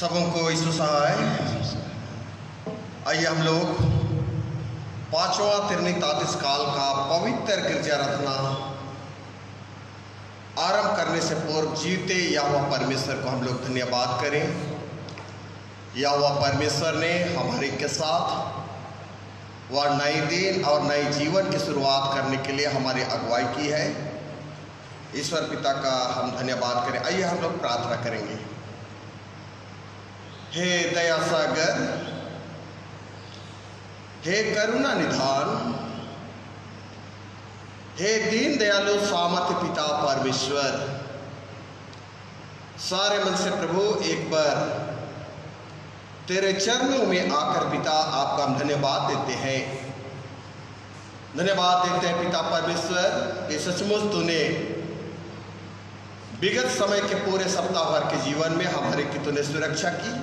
सबों को यीशु सहाय। आइए हम लोग पांचवा त्रिनितातिस काल का पवित्र गिरजा रचना आरंभ करने से पूर्व जीते यहोवा परमेश्वर को हम लोग धन्यवाद करें। यहोवा परमेश्वर ने हमारे के साथ वह नए दिन और नए जीवन की शुरुआत करने के लिए हमारी अगुवाई की है। ईश्वर पिता का हम धन्यवाद करें। आइए हम लोग प्रार्थना करेंगे। हे दया सागर, हे करुणा निधान, हे दीन दयालु सामर्थ्य पिता परमेश्वर, सारे मन से प्रभु एक बार तेरे चरणों में आकर पिता आपका हम धन्यवाद देते हैं। धन्यवाद देते हैं पिता परमेश्वर कि सचमुच तूने विगत समय के पूरे सप्ताह भर के जीवन में हमारे की तूने सुरक्षा की।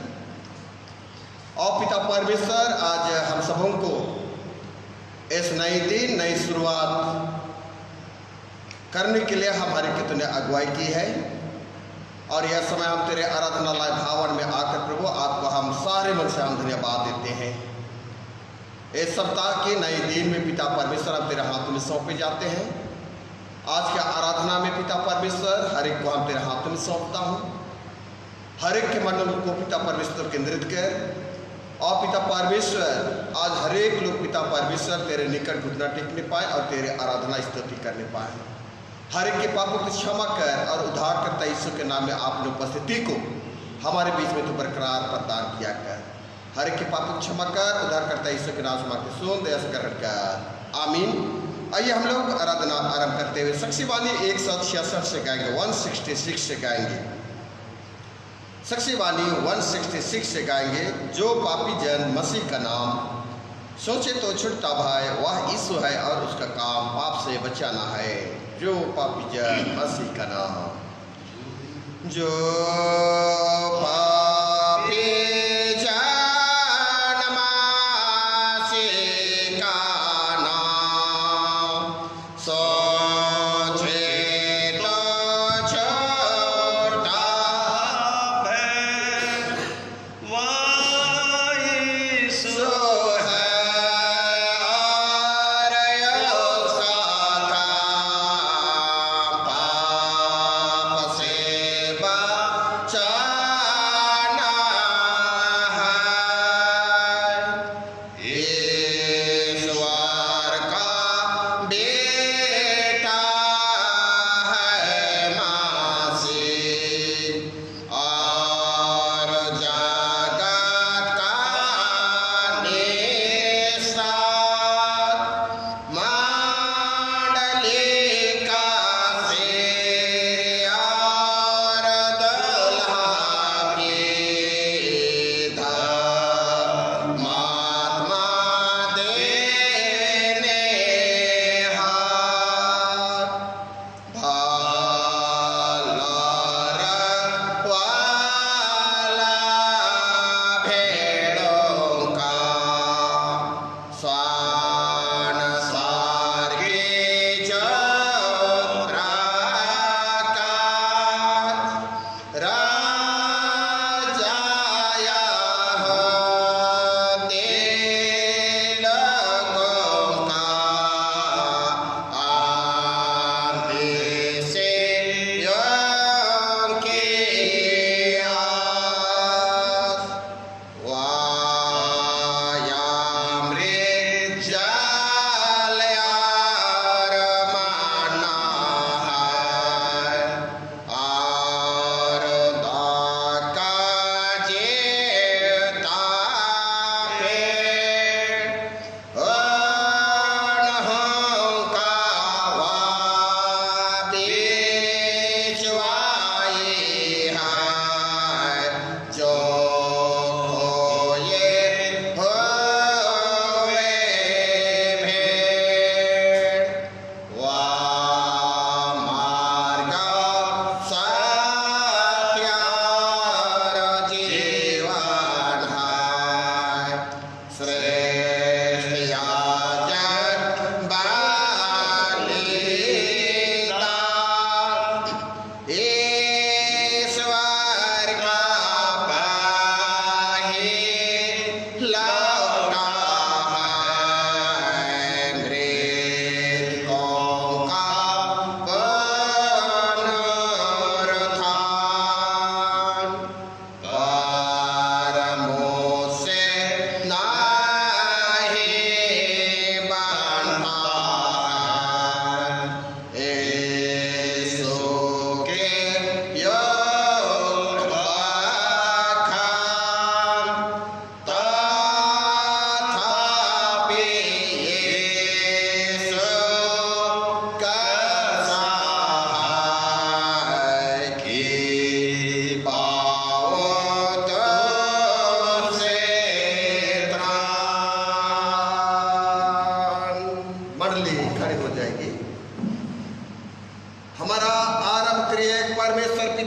और पिता परमेश्वर आज हम सबों को इस नए दिन नई शुरुआत करने के लिए हमारे की तूने अगुवाई की है। और यह समय हम तेरे आराधनालय भवन में आकर प्रभु आपको हम सारे मन से हम धन्यवाद देते हैं। इस सप्ताह के नए दिन में पिता परमेश्वर हम तेरे हाथों में सौंपे जाते हैं। आज के आराधना में पिता परमेश्वर हर एक को हम तेरे हाथों में सौंपता हूँ। हर एक के मन को पिता परमेश्वर केंद्रित कर। और पिता परमेश्वर आज हर एक लोग पिता परमेश्वर तेरे निकट घुटना टेकने पाए और तेरे आराधना स्तुति करने पाए। हर एक के पापों की क्षमा कर और उद्धारकर्ता यीशु के नाम में आपने उपस्थिति को हमारे बीच में तो बरकरार प्रदान किया कर। हर एक के पापों की क्षमा कर, उद्धारकर्ता यीशु के नाम से मांगते सुन दया से ग्रहण कर, आमीन। आइए हम लोग आराधना आरंभ करते हुए साक्षीवाणी 166 से गाएंगे, 166 से गाएंगे। साक्षीवाणी 166 से गाएंगे। जो पापी जन मसीह का नाम सोचे तो छुटता भाई, वह यीशु है और उसका काम पाप से बचाना है। जो पापी जन मसीह का नाम, जो पापी जन मसीह का नाम सोचे तो छुटता है, वह यीशु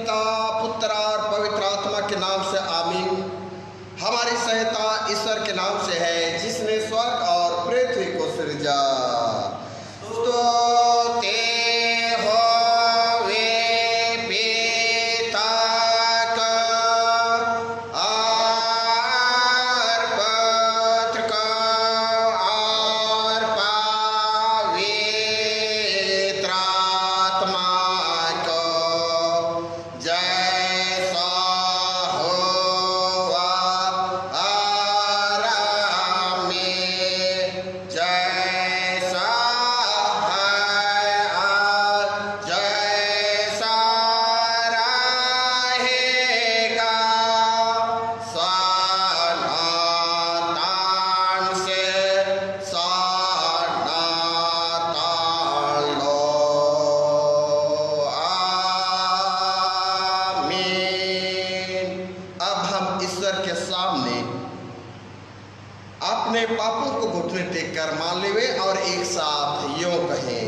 पिता, पुत्र और पवित्र आत्मा के नाम से आमीन। हमारी सहायता ईश्वर के नाम से है जिसने स्वर्ग और पृथ्वी को सृजा। स्तुति होवे पिता का और पुत्र का और पवित्र आत्मा को, जैसा हुआ आरंभ में, जैसा है और जैसा रहेगा, सनातन से सनातन लो। आमीन। अब हम ईश्वर के सामने अपने पापों को घुटने टेक कर मान लेवे और एक साथ यूं कहें,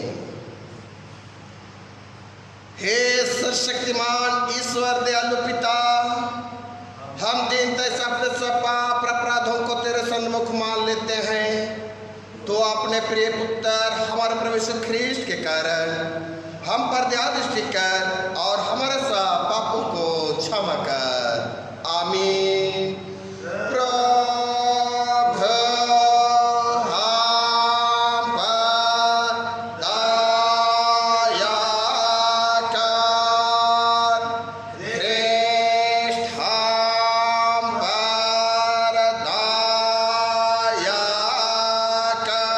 हे सर्वशक्तिमान ईश्वर दयालु पिता, हम दीनता से अपने सब पाप और अपराधों को तेरे सन्मुख मान लेते हैं। तो अपने प्रिय पुत्र हमारे प्रभु यीशु ख्रीष्ट के कारण हम पर दया दृष्टि कर और हमारे सब पापों को क्षमा कर। आमीन। प्रभु हम पर दया कर, ख्रीष्ट हम पर दया कर,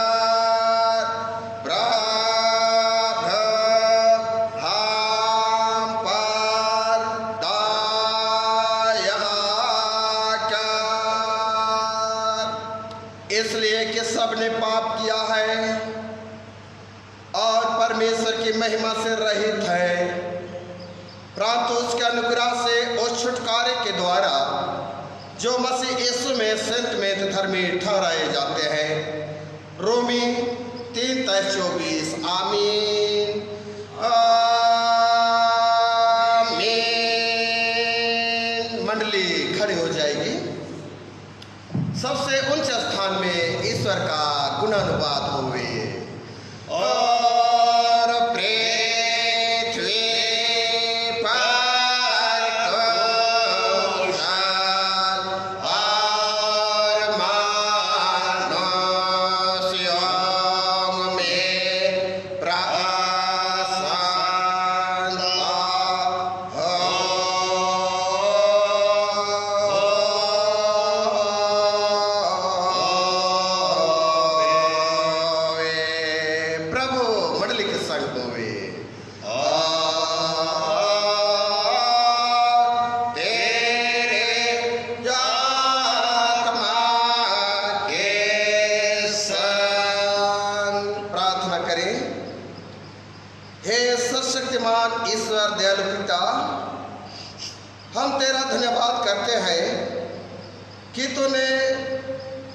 प्रभु हम पर दया कर। इसलिए कि सबने पाप किया है और परमेश्वर की महिमा से रहित है, परंतु उसके अनुग्रह से उस छुटकारे के द्वारा जो मसीह यीशु में संत में धर्मी ठहराए जाते हैं। रोमी 3:24। आमीन। आमीन। मंडली खड़ी हो जाएगी। सबसे उच्च स्थान में ईश्वर का गुणानुवाद होवे। और पृथ्वी पर कुशल और मनुष्यों में प्रसन्नता होवे। प्रभु मंडली के संग होवे। तेरे आत्मा के संग प्रार्थना करें। हे सर्वशक्तिमान ईश्वर दयालु पिता, हम तेरा धन्यवाद करते हैं कि तूने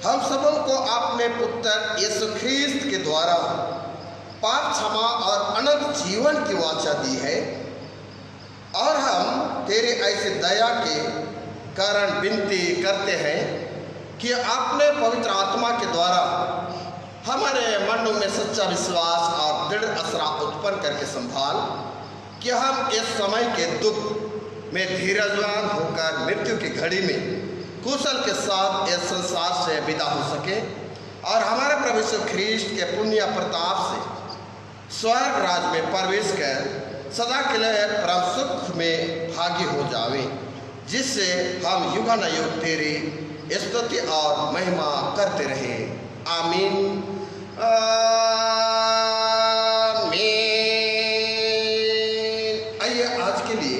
हम सबों को अपने पुत्र यीशु ख्रीस्त के द्वारा पाप क्षमा और अनंत जीवन की वाचा दी है। और हम तेरे ऐसे दया के कारण विनती करते हैं कि अपने पवित्र आत्मा के द्वारा हमारे मनों में सच्चा विश्वास और दृढ़ आस्था उत्पन्न करके संभाल कि हम इस समय के दुख में धीरजवान होकर मृत्यु की घड़ी में कुशल के साथ इस संसार से विदा हो सके और हमारे प्रभु यीशु ख्रीष्ट के पुण्य प्रताप से स्वर्ग राज में प्रवेश कर सदा के लिए परम सुख में भागी हो जावे, जिससे हम युगानुयुग तेरी स्तुति और महिमा करते रहे। आमीन। आमीन। आइए आज के लिए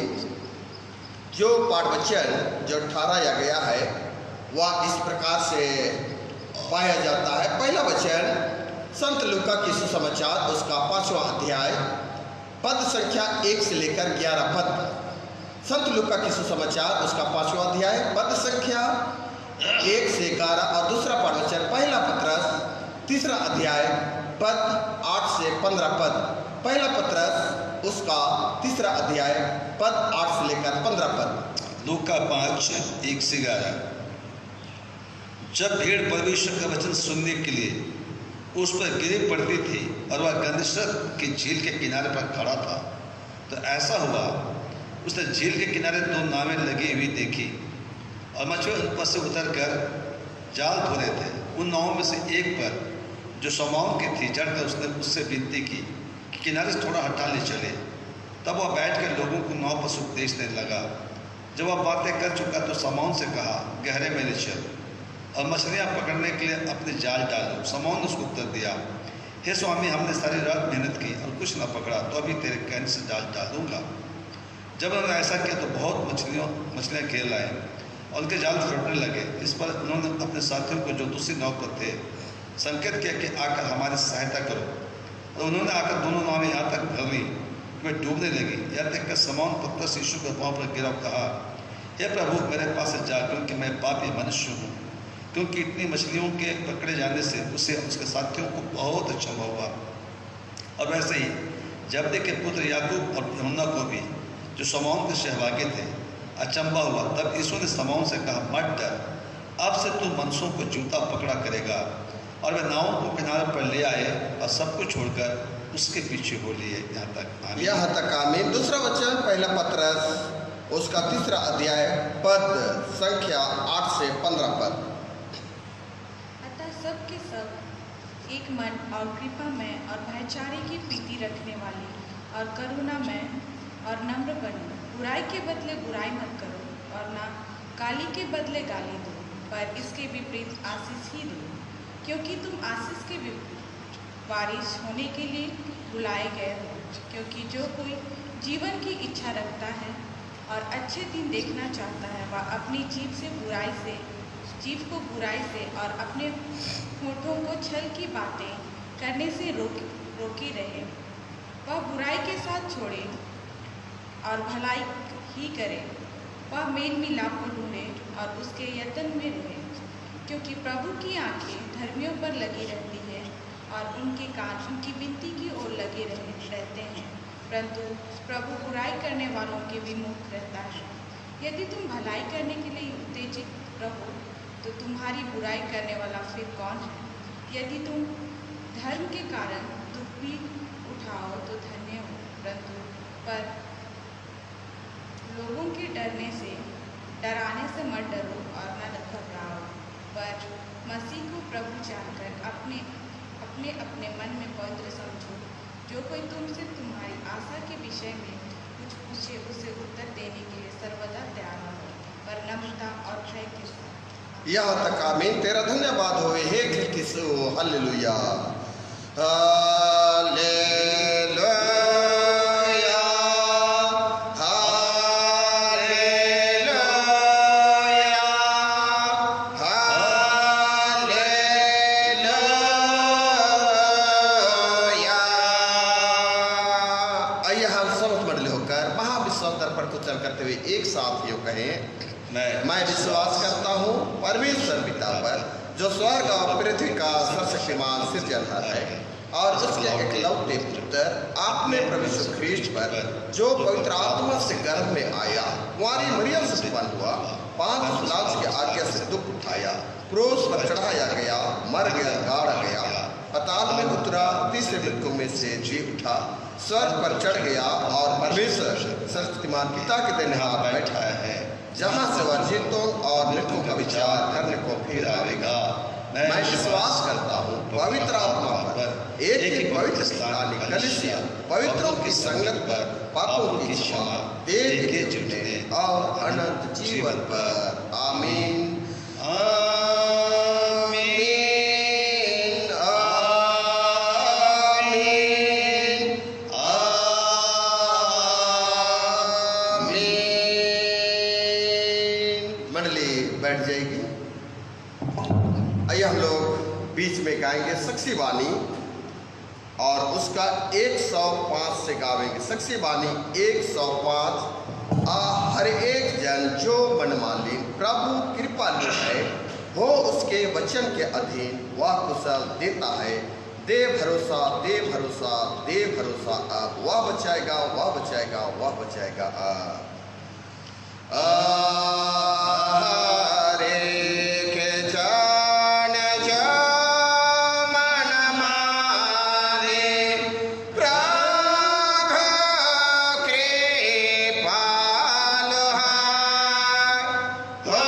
जो पाठ वचन जो ठहराया गया है वह इस प्रकार से पाया जाता है। पहला वचन संत लूका की सुसमाचार उसका 5वां अध्याय पद संख्या 1 से लेकर 11 पद। संत लूका की सुसमाचार उसका 5वां अध्याय पद संख्या 1 से 11 और दूसरा पाठ वचन पहला पत्रस 3रा अध्याय पद 8 से 15 पद। पहला पत्रस उसका 3 अध्याय पद 8 से लेकर 15 पद। लूका 5:1-11। जब भीड़ परमेश्वर का वचन सुनने के लिए उस पर गिरी पड़ती थी और वह गन्नेसरत की झील के किनारे पर खड़ा था, तो ऐसा हुआ उसने झील के किनारे 2 नावें लगी हुई देखी और मछुआरे उन पर से उतरकर जाल धो रहे थे। उन नावों में से एक पर जो शमौन की थी चढ़कर उसने उससे विनती की कि किनारे से थोड़ा हटा ले चले। तब वह बैठकर लोगों को नाव पर उपदेश देने लगा। जब वह बातें कर चुका तो शमौन से कहा, गहरे में ले चल और मछलियाँ पकड़ने के लिए अपने जाल डालो। शमौन ने उसको उत्तर दिया, हे स्वामी, हमने सारी रात मेहनत की और कुछ न पकड़ा, तो अभी तेरे कहने से जाल डालूंगा। जब उन्होंने ऐसा किया तो बहुत मछलियाँ घेर लाए और उनके जाल फटने लगे। इस पर उन्होंने अपने साथियों को जो दूसरी नाव पर थे संकेत किया कि आकर हमारी सहायता करो, और उन्होंने आकर दोनों नावें यहाँ तक भर ली कि वे डूबने लगी। यह देखकर शमौन पत्थर से यीशु के पाँव पर गिरा और कहा, हे प्रभु, मेरे पास से जा, क्योंकि मैं पापी मनुष्य हूँ। क्योंकि इतनी मछलियों के पकड़े जाने से उसे उसके साथियों को बहुत अचंभा हुआ। और वैसे ही जब्दे के पुत्र याकूब और यूहन्ना को भी, जो शमौन के सहभागी थे, अचंभा हुआ। तब यीशु ने शमौन से कहा, मत डर, अब से तू मनुष्यों को जूता पकड़ा करेगा। और वे नावों को किनारे पर ले आए और सब कुछ छोड़कर उसके पीछे हो लिए। यहाँ तक आमीन। दूसरा वचन पहला पत्रस उसका 3 अध्याय पद संख्या 8 से 15 पद। अतः सब के सब एक मन और कृपा में और भाईचारे की प्रीति रखने वाली और करुणा में और नम्र बनो। बुराई के बदले बुराई मत करो और ना गाली के बदले गाली दो, पर इसके विपरीत आशीष ही दो, क्योंकि तुम आशीष के वारिस होने के लिए बुलाए गए हो। क्योंकि जो कोई जीवन की इच्छा रखता है और अच्छे दिन देखना चाहता है, वह अपनी जीभ को बुराई से और अपने होठों को छल की बातें करने से रोकी रहे। वह बुराई के साथ छोड़े और भलाई ही करे। वह मेल मिलाप को ढूंढे और उसके यत्न में रहे, क्योंकि प्रभु की आंखें धर्मियों पर लगी रहती है और उनके कान उनकी विनती की ओर लगे रहते हैं, परंतु प्रभु बुराई करने वालों के विमुख रहता है। यदि तुम भलाई करने के लिए उत्तेजित रहो तो तुम्हारी बुराई करने वाला फिर कौन है? यदि तुम धर्म के कारण दुख भी उठाओ तो धन्य हो, परंतु पर लोगों के डराने से मत डरो और न घबराओ, पर मसीह को प्रभु जानकर अपने मन में पवित्र समझो। जो कोई तुमसे तुम्हारी आशा के विषय में कुछ पूछे, उसे उत्तर देने के लिए सर्वदा तैयार रहो, पर नम्रता और भय के साथ। यहाँ तक आमीन। तेरा धन्यवाद होवे हे क्रिस्टो। हालेलुया, करते हुए एक साथ यो कहें, मैं विश्वास करता हूँ परमेश्वर पिता पर, जो स्वर्ग और पृथ्वी का सर्वशक्तिमान सृजनहार है, और उसके एकलौते पुत्र आपने प्रभु यीशु ख्रीस्त पर, जो पवित्र आत्मा से गर्भ में आया, कुंवारी मरियम से उत्पन्न हुआ, 5 पिलातुस की आज्ञा से दुख उठाया, क्रूस पर चढ़ाया गया, मर गया, गाड़ा गया, पाताल में उतरा, तीसरे मृत्युओं में से जी उठा, स्वर्ग पर चढ़ गया और परमेश्वर सर्वशक्तिमान पिता के दाहिने हाथ बैठा है, जहाँ से वह जीतों और मृतकों का विचार करने को फिर आएगा। मैं विश्वास करता हूँ पवित्र आत्मा पर, एक ही पवित्र स्थान कलीसिया, पवित्रों की संगत पर, पापों की क्षमा, देह के जुटने और अनंत जीवन पर। आमीन। बैठ जाएगी। आइए हम लोग बीच में गाएंगे सक्सी वाणी और उसका 105 से गावेंगे। सक्सी वाणी 105। हर एक जन जो मनमालिन प्रभु कृपालु है, हो उसके वचन के अधीन, वह कुशल देता है, दे भरोसा, दे भरोसा, दे भरोसा अब, वह बचाएगा, वह बचाएगा, वह बचाएगा अब। हरे के जान जो मन मारे, प्रभु कृपालु है, हो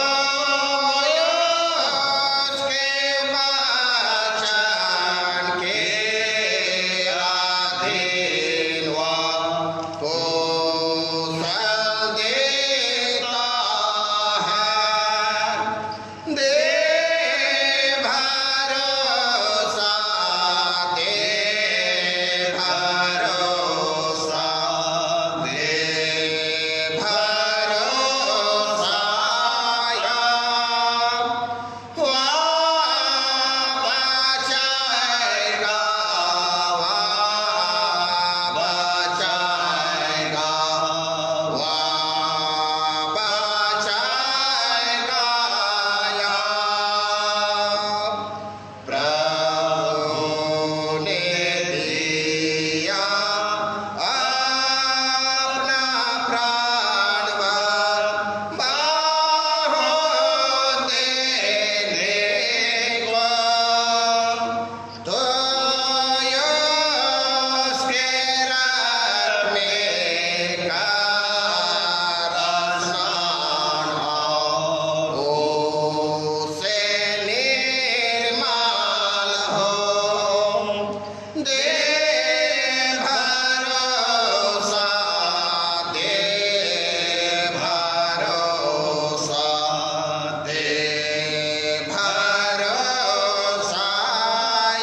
उसके वचन के अधीन वह कौशल देता है। दे भरोसा, दे भरोसा, दे भरोसा या वह बचाएगा, वह बचाएगा, वह बचाएगा या प्रभु ने दिया अपना प्राण वर बाहों देने को, तो उसके रथ में का स्नान हो, उससे निर्मल हो। दे भरोसा, दे भरोसा, दे भरोसा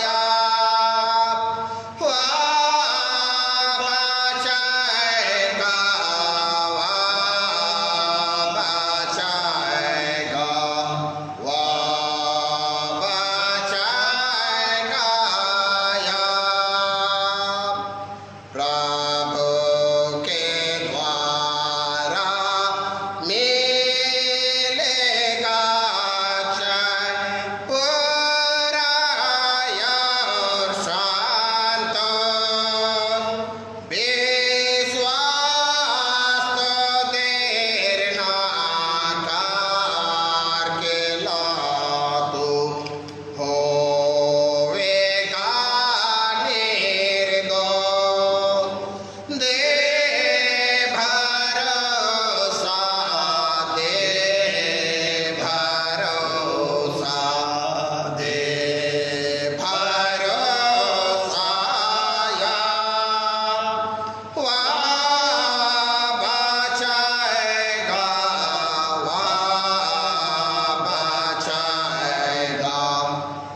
या वह बचाएगा, वह बचाएगा, वह बचाएगा या प्रभु के द्वारा मिलेगा चैन पूरा और शांत, विश्वास तो देर ना करके ला, तू होवेगा निर्दोष। दे भरोसा, दे भरोसा, दे भरोसा या वह बचाएगा, वह बचाएगा,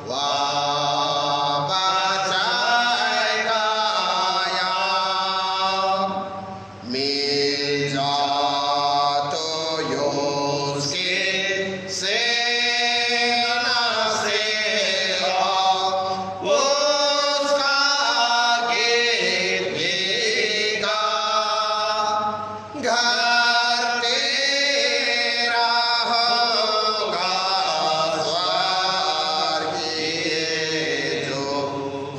वह बचाएगा या मिल जा तो उसके सेना से उसका गीत भीगा, घर तेरा होगा स्वर्गीय, जो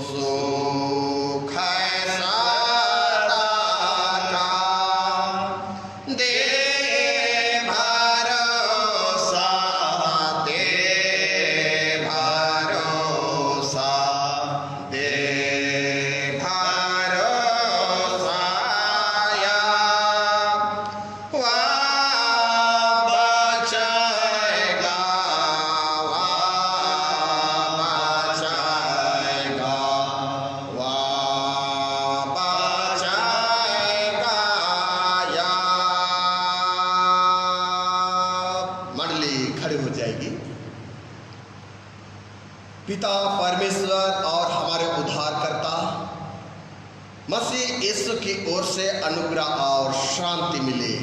सुख है सदा का। दे भरोसा, दे भरोसा, दे भरोसा या वह बचाएगा, वह बचाएगा, वह बचाएगा या। मंडली खड़ी हो जाएगी। पिता परमेश्वर और हमारे उद्धारकर्ता मसीह यीशु की ओर से अनुग्रह और शांति मिले,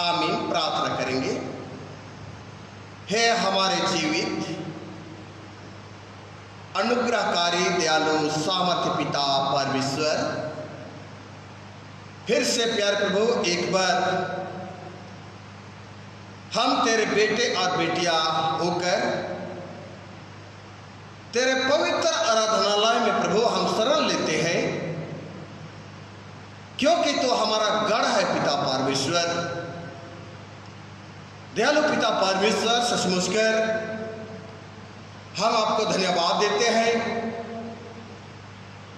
आमीन। प्रार्थना करेंगे। हे हमारे जीवित अनुग्रहकारी दयालु सामर्थ्य पिता परमेश्वर, फिर से प्यार प्रभु एक बार हम तेरे बेटे और बेटियां होकर तेरे पवित्र आराधनालय में प्रभु हम शरण लेते हैं, क्योंकि तो हमारा गढ़ है पिता परमेश्वर। दयालु पिता परमेश्वर, सचमुच कर हम आपको धन्यवाद देते हैं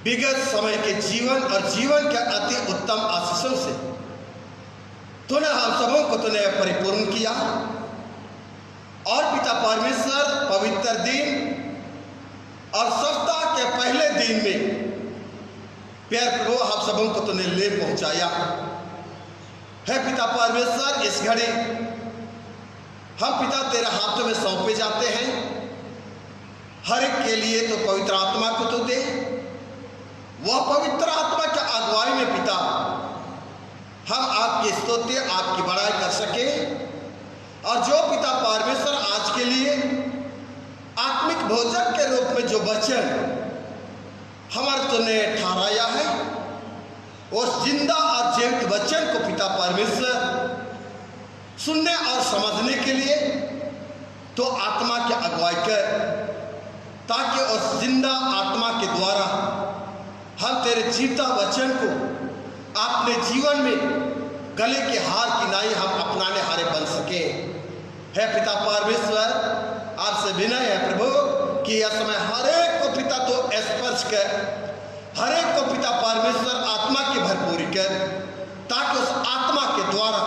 विगत समय के जीवन और जीवन के अति उत्तम आशीषों से तूने हम सबों को तूने परिपूर्ण किया। और पिता परमेश्वर, पवित्र दिन और सप्ताह के पहले दिन में प्यार प्रभु हम सबों को तूने ले पहुंचाया है। पिता परमेश्वर, इस घड़ी हम पिता तेरे हाथों में सौंपे जाते हैं। हर एक के लिए तो पवित्र आत्मा को तो दे, वह पवित्र आत्मा के अगुवाई में पिता हम आपकी स्तुति, आपकी बड़ाई कर सके। और जो पिता परमेश्वर आज के लिए आत्मिक भोजन के रूप में जो वचन हमारे तूने ठहराया है, उस जिंदा और जीवित वचन को पिता परमेश्वर सुनने और समझने के लिए तो आत्मा की अगुवाई कर, ताकि उस जिंदा आत्मा के द्वारा हम तेरे जीता वचन को अपने जीवन में गले के हार की नाई हम अपनाने हारे बन सके। है पिता परमेश्वर, आपसे विनय है प्रभु कि यह समय हर एक को पिता तो स्पर्श कर, हर एक को पिता परमेश्वर आत्मा की भरपूरी कर, ताकि उस आत्मा के द्वारा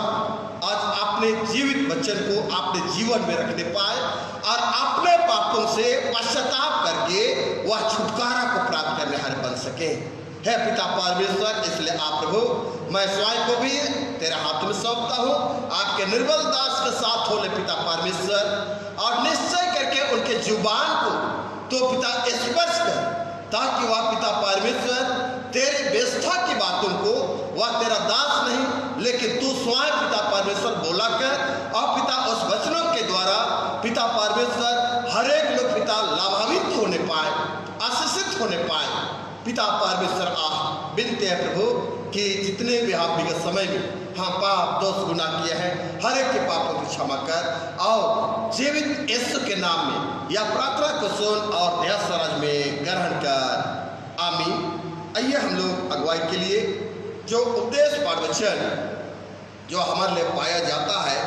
आज अपने जीवित वचन को अपने जीवन में रखने पाए और अपने पापों से पश्चाताप करके वह छुटकारा को प्राप्त करने हारे बन सके। है पिता परमेश्वर, इसलिए आप प्रभु मैं स्वयं को भी तेरे हाथ में सौंपता हूँ। आपके निर्बल दास के साथ हो ले पिता परमेश्वर, और निश्चय करके उनके जुबान को तो पिता स्पर्श कर, ताकि वह पिता परमेश्वर तेरे व्यवस्था की बातों को वह तेरा दास नहीं लेकिन तू स्वयं पिता परमेश्वर बोला कर, और पिता उस वचनों के द्वारा पिता परमेश्वर हर एक लोग पिता लाभान्वित होने पाए, आशीषित होने पाए। पिता परमेश्वर आप विनती है प्रभु कि जितने भी आप विगत समय में हाँ पाप दोष गुनाह किए हैं, हर एक के पापों की क्षमा कर, और जीवित यीशु के नाम में यह प्रार्थना को सुन और दया स्वराज में ग्रहण कर, आमीन। आइए हम लोग अगुवाई के लिए जो उपदेश प्रवचन जो हमारे लिए पाया जाता है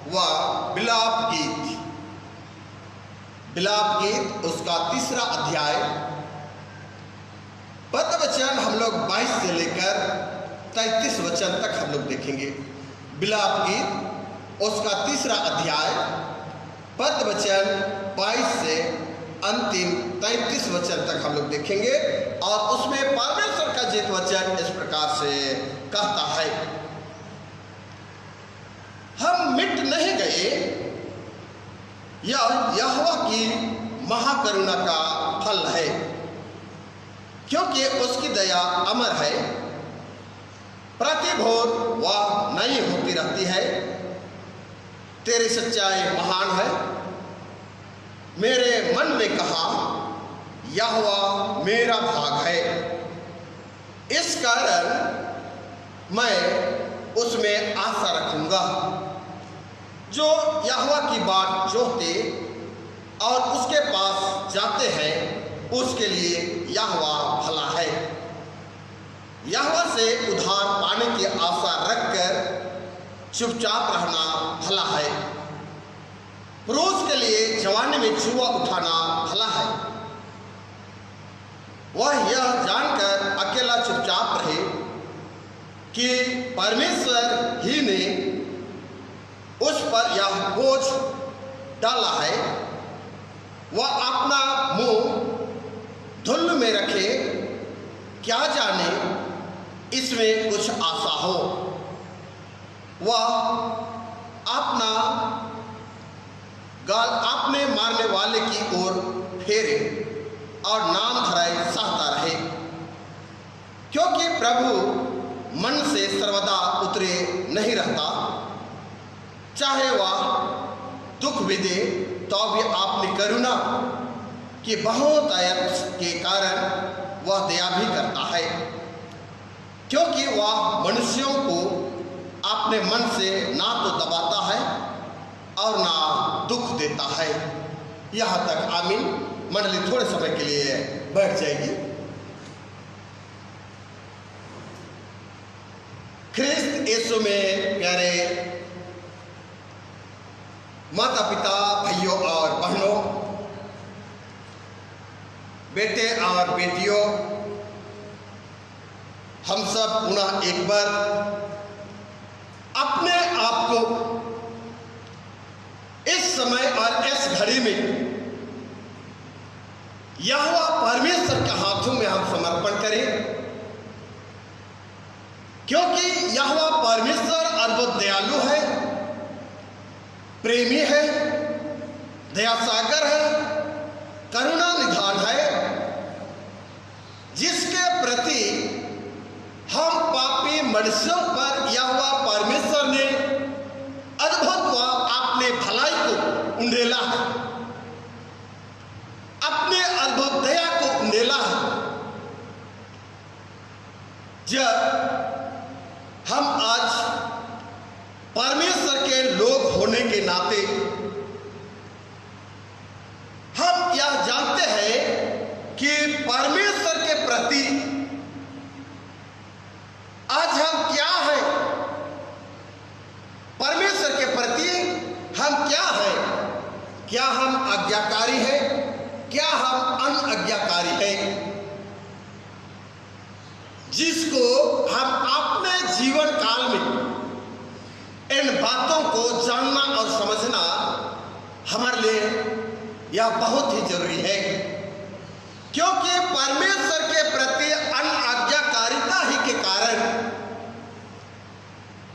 वह विलाप गीत उसका 3 अध्याय पद वचन हम लोग 22 से लेकर 33 वचन तक हम लोग देखेंगे। विलाप गीत उसका 3 अध्याय पद वचन 22 से अंतिम 33 वचन तक हम लोग देखेंगे, और उसमें परमेश्वर का जीत वचन इस प्रकार से कहता है, हम मिट नहीं गए, यह यहोवा की महाकरुणा का फल है, क्योंकि उसकी दया अमर है, प्रति भोर वह नई होती रहती है, तेरी सच्चाई महान है। मेरे मन में कहा यहोवा मेरा भाग है, इस कारण मैं उसमें आशा रखूंगा। जो यहोवा की बाट जोहते और उसके पास जाते हैं उसके लिए यहोवा भला है। यहोवा से उधार पाने की आशा रखकर चुपचाप रहना भला है। पुरुष के लिए जवानी में जुआ उठाना भला है। वह यह जानकर अकेला चुपचाप रहे कि परमेश्वर ही ने उस पर यह बोझ डाला है। वह अपना मुंह धुल में रखे, क्या जाने इसमें कुछ आशा हो। वह अपना गाल अपने मारने वाले की ओर फेरे और नाम धराए सहता रहे, क्योंकि प्रभु मन से सर्वदा उतरे नहीं रहता। चाहे वह दुख भी दे तो भी अपनी करुणा की बहुत आयत के कारण वह दया भी करता है, क्योंकि वह मनुष्यों को अपने मन से ना तो दबाता है और ना दुख देता है। यहाँ तक आमीन। मंडली थोड़े समय के लिए बैठ जाएगी। ख्रिस्त यीशु में प्यारे माता पिता, भाइयों और बहनों, बेटे और बेटियों, हम सब पुनः एक बार अपने आप को इस समय और इस घड़ी में यहोवा परमेश्वर के हाथों में हम समर्पण करें, क्योंकि यहोवा परमेश्वर अद्भुत दयालु है, प्रेमी है, दया सागर है, करुणा निधान है, जिसके प्रति हम पापी मनुष्यों पर यहोवा परमेश्वर ने अद्भुत व अपने भलाई को उंडेला है, अपने अद्भुत दया को उंडेला है। जब हम आज परमेश्वर के लोग होने के नाते हम यह जानते हैं कि परमेश्वर के प्रति आज हम क्या हैं, परमेश्वर के प्रति हम क्या हैं, क्या हम आज्ञाकारी हैं, क्या हम अनाज्ञाकारी हैं, जिसको हम अपने जीवन काल में इन बातों को जानना और समझना हमारे लिए यह बहुत ही जरूरी है, क्योंकि परमेश्वर के प्रति अनाज्ञाकारिता ही के कारण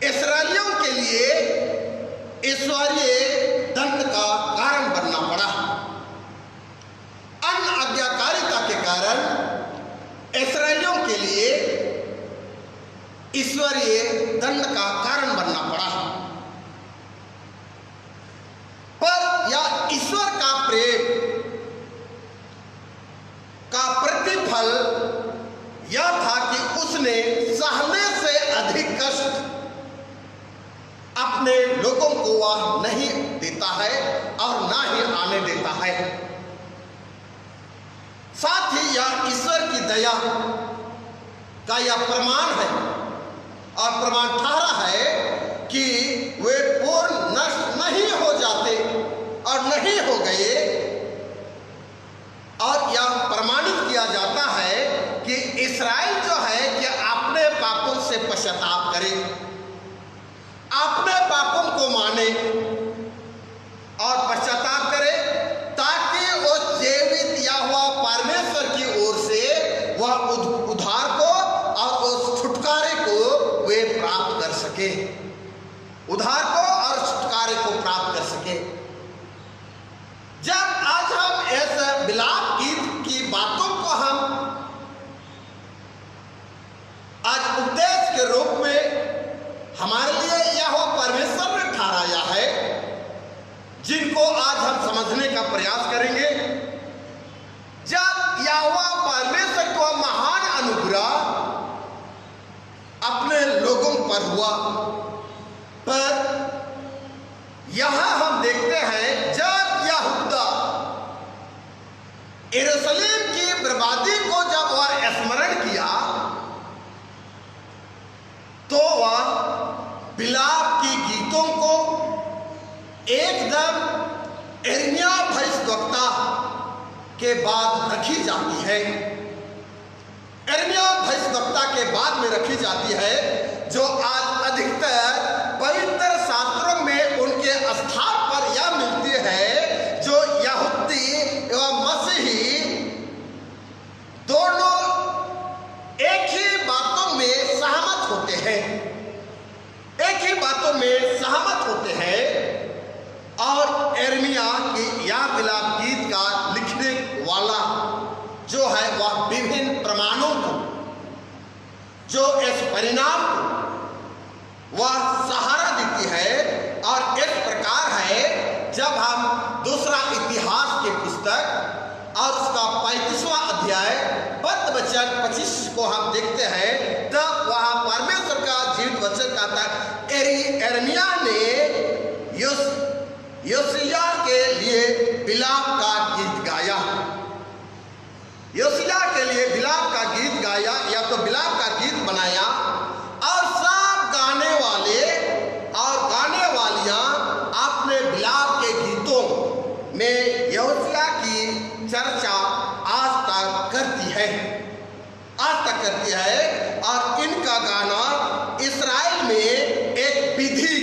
इस्राएलियों के लिए ईश्वरीय दंड का कारण बनना पड़ा। अनाज्ञाकारिता के कारण इस्राएलियों के लिए ईश्वरीय दंड का कारण बनना पड़ा। पर यह ईश्वर का प्रेम का प्रतिफल यह था कि उसने सहने से अधिक कष्ट अपने लोगों को वह नहीं देता है और ना ही आने देता है। साथ ही यह ईश्वर की दया का यह प्रमाण है और प्रमाण ठहरा है कि वे पूर्ण नष्ट नहीं हो जाते और नहीं हो गए, और यह प्रमाणित किया जाता है कि इस्राएल जो है कि अपने पापों से पश्चाताप करे, अपने पापों को माने और पश्चाताप करे, ताकि उस जीवित यहोवा परमेश्वर की ओर से वह उद्धार को और उस छुटकारे को वे प्राप्त कर सके, उद्धार को और छुटकारे को प्राप्त कर सके। जब आज हम इस विलाप गीत की बातों को हम आज उपदेश के रूप में हमारे लिए यहोवा परमेश्वर ने ठहराया है, जिनको आज हम समझने का प्रयास करेंगे। जब यहोवा परमेश्वर को महान अनुग्रह अपने लोगों पर हुआ, पर यहां हम देखते हैं जब यहूदा यरूशलेम की बर्बादी को जब वह स्मरण किया, तो वह विलाप की गीतों को एकदम यिर्मयाह भविष्यद्वक्ता के बाद रखी जाती है। यिर्मयाह भविष्यद्वक्ता के बाद में रखी जाती है, जो आज अधिकतर पवित्र शास्त्रों में उनके स्थान पर यह मिलती है, जो यहूदी एवं मसीही दोनों एक ही बातों में सहमत होते हैं, एक ही बातों में सहमत होते हैं। और यिर्मयाह की यह विलाप गीत का लिखने वाला जो है वह विभिन्न प्रमाणों को, जो इस परिणाम को वह सहारा देती है। और इस प्रकार है, जब हम दूसरा इतिहास की पुस्तक और उसका 35वां अध्याय पद वचन 25 को हम देखते हैं, तब वहां परमेश्वर का जीवित वचन कहता है, यिर्मयाह ने योशिय्याह के लिए विलाप का गीत गाया। करती है और इनका गाना इस्राएल में एक विधि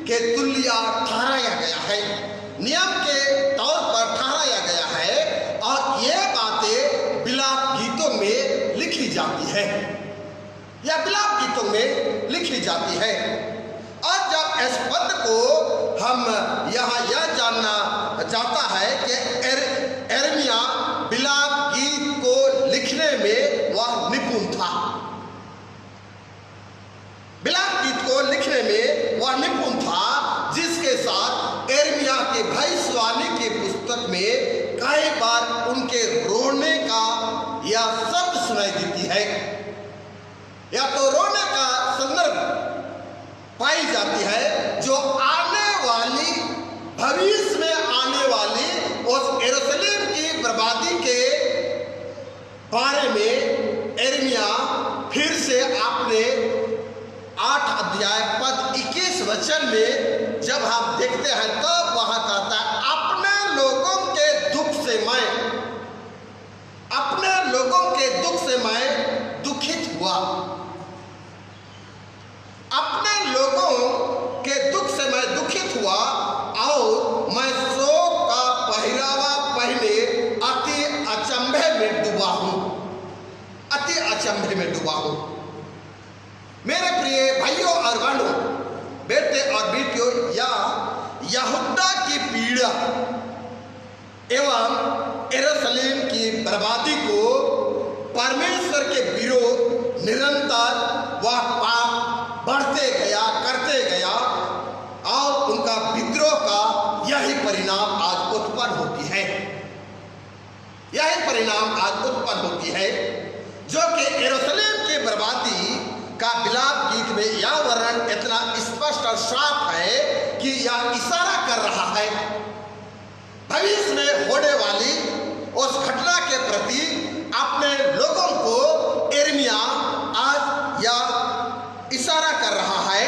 के तुल्य ठहराया गया है, नियम के तौर पर ठहराया गया है और ये बातें विलाप गीतों में लिखी जाती है या विलाप गीतों में लिखी जाती है। और जब इस पद को हम यहाँ यह जानना चाहता है कि यिर्मयाह विलाप गीत को लिखने में वह निपुण था, विलाप गीत को लिखने में वह निपुण था, जिसके साथ यिर्मयाह की भविष्यवाणी की पुस्तक में कई बार उनके रोने का यह शब्द सुनाई देती है, या तो रोने का संदर्भ पाई जाती है, जो आने वाली भविष्य में आने वाली उस यरूशलेम की बर्बादी के बारे में यिर्मयाह फिर से अपने 8 अध्याय पद 21 वचन में जब हम देखते हैं तो वहां कहता है, अपने लोगों के दुख से मैं दुखित हुआ, अपने लोगों के दुख से मैं दुखित हुआ और मैं शोक का पहरावा पहने अति अचंभे में डूबा हूं, अति अचंभे में डूबा हूं। मेरे प्रिय भाइयों और बहनों, बेटे और बेटियों, या यहूदा की पीड़ा एवं यरूशलेम की बर्बादी को परमेश्वर के विरोध निरंतर वह पाप बढ़ते गया, करते गया और उनका विद्रोह का यही परिणाम आज उत्पन्न होती है, यही परिणाम आज उत्पन्न होती है, जो कि यरूशलेम की बर्बादी का विलाप गीत में यह वर्णन इतना स्पष्ट और साफ है कि यह इशारा कर रहा है भविष्य में होने वाली उस घटना के प्रति अपने लोगों को यिर्मयाह आज यह इशारा कर रहा है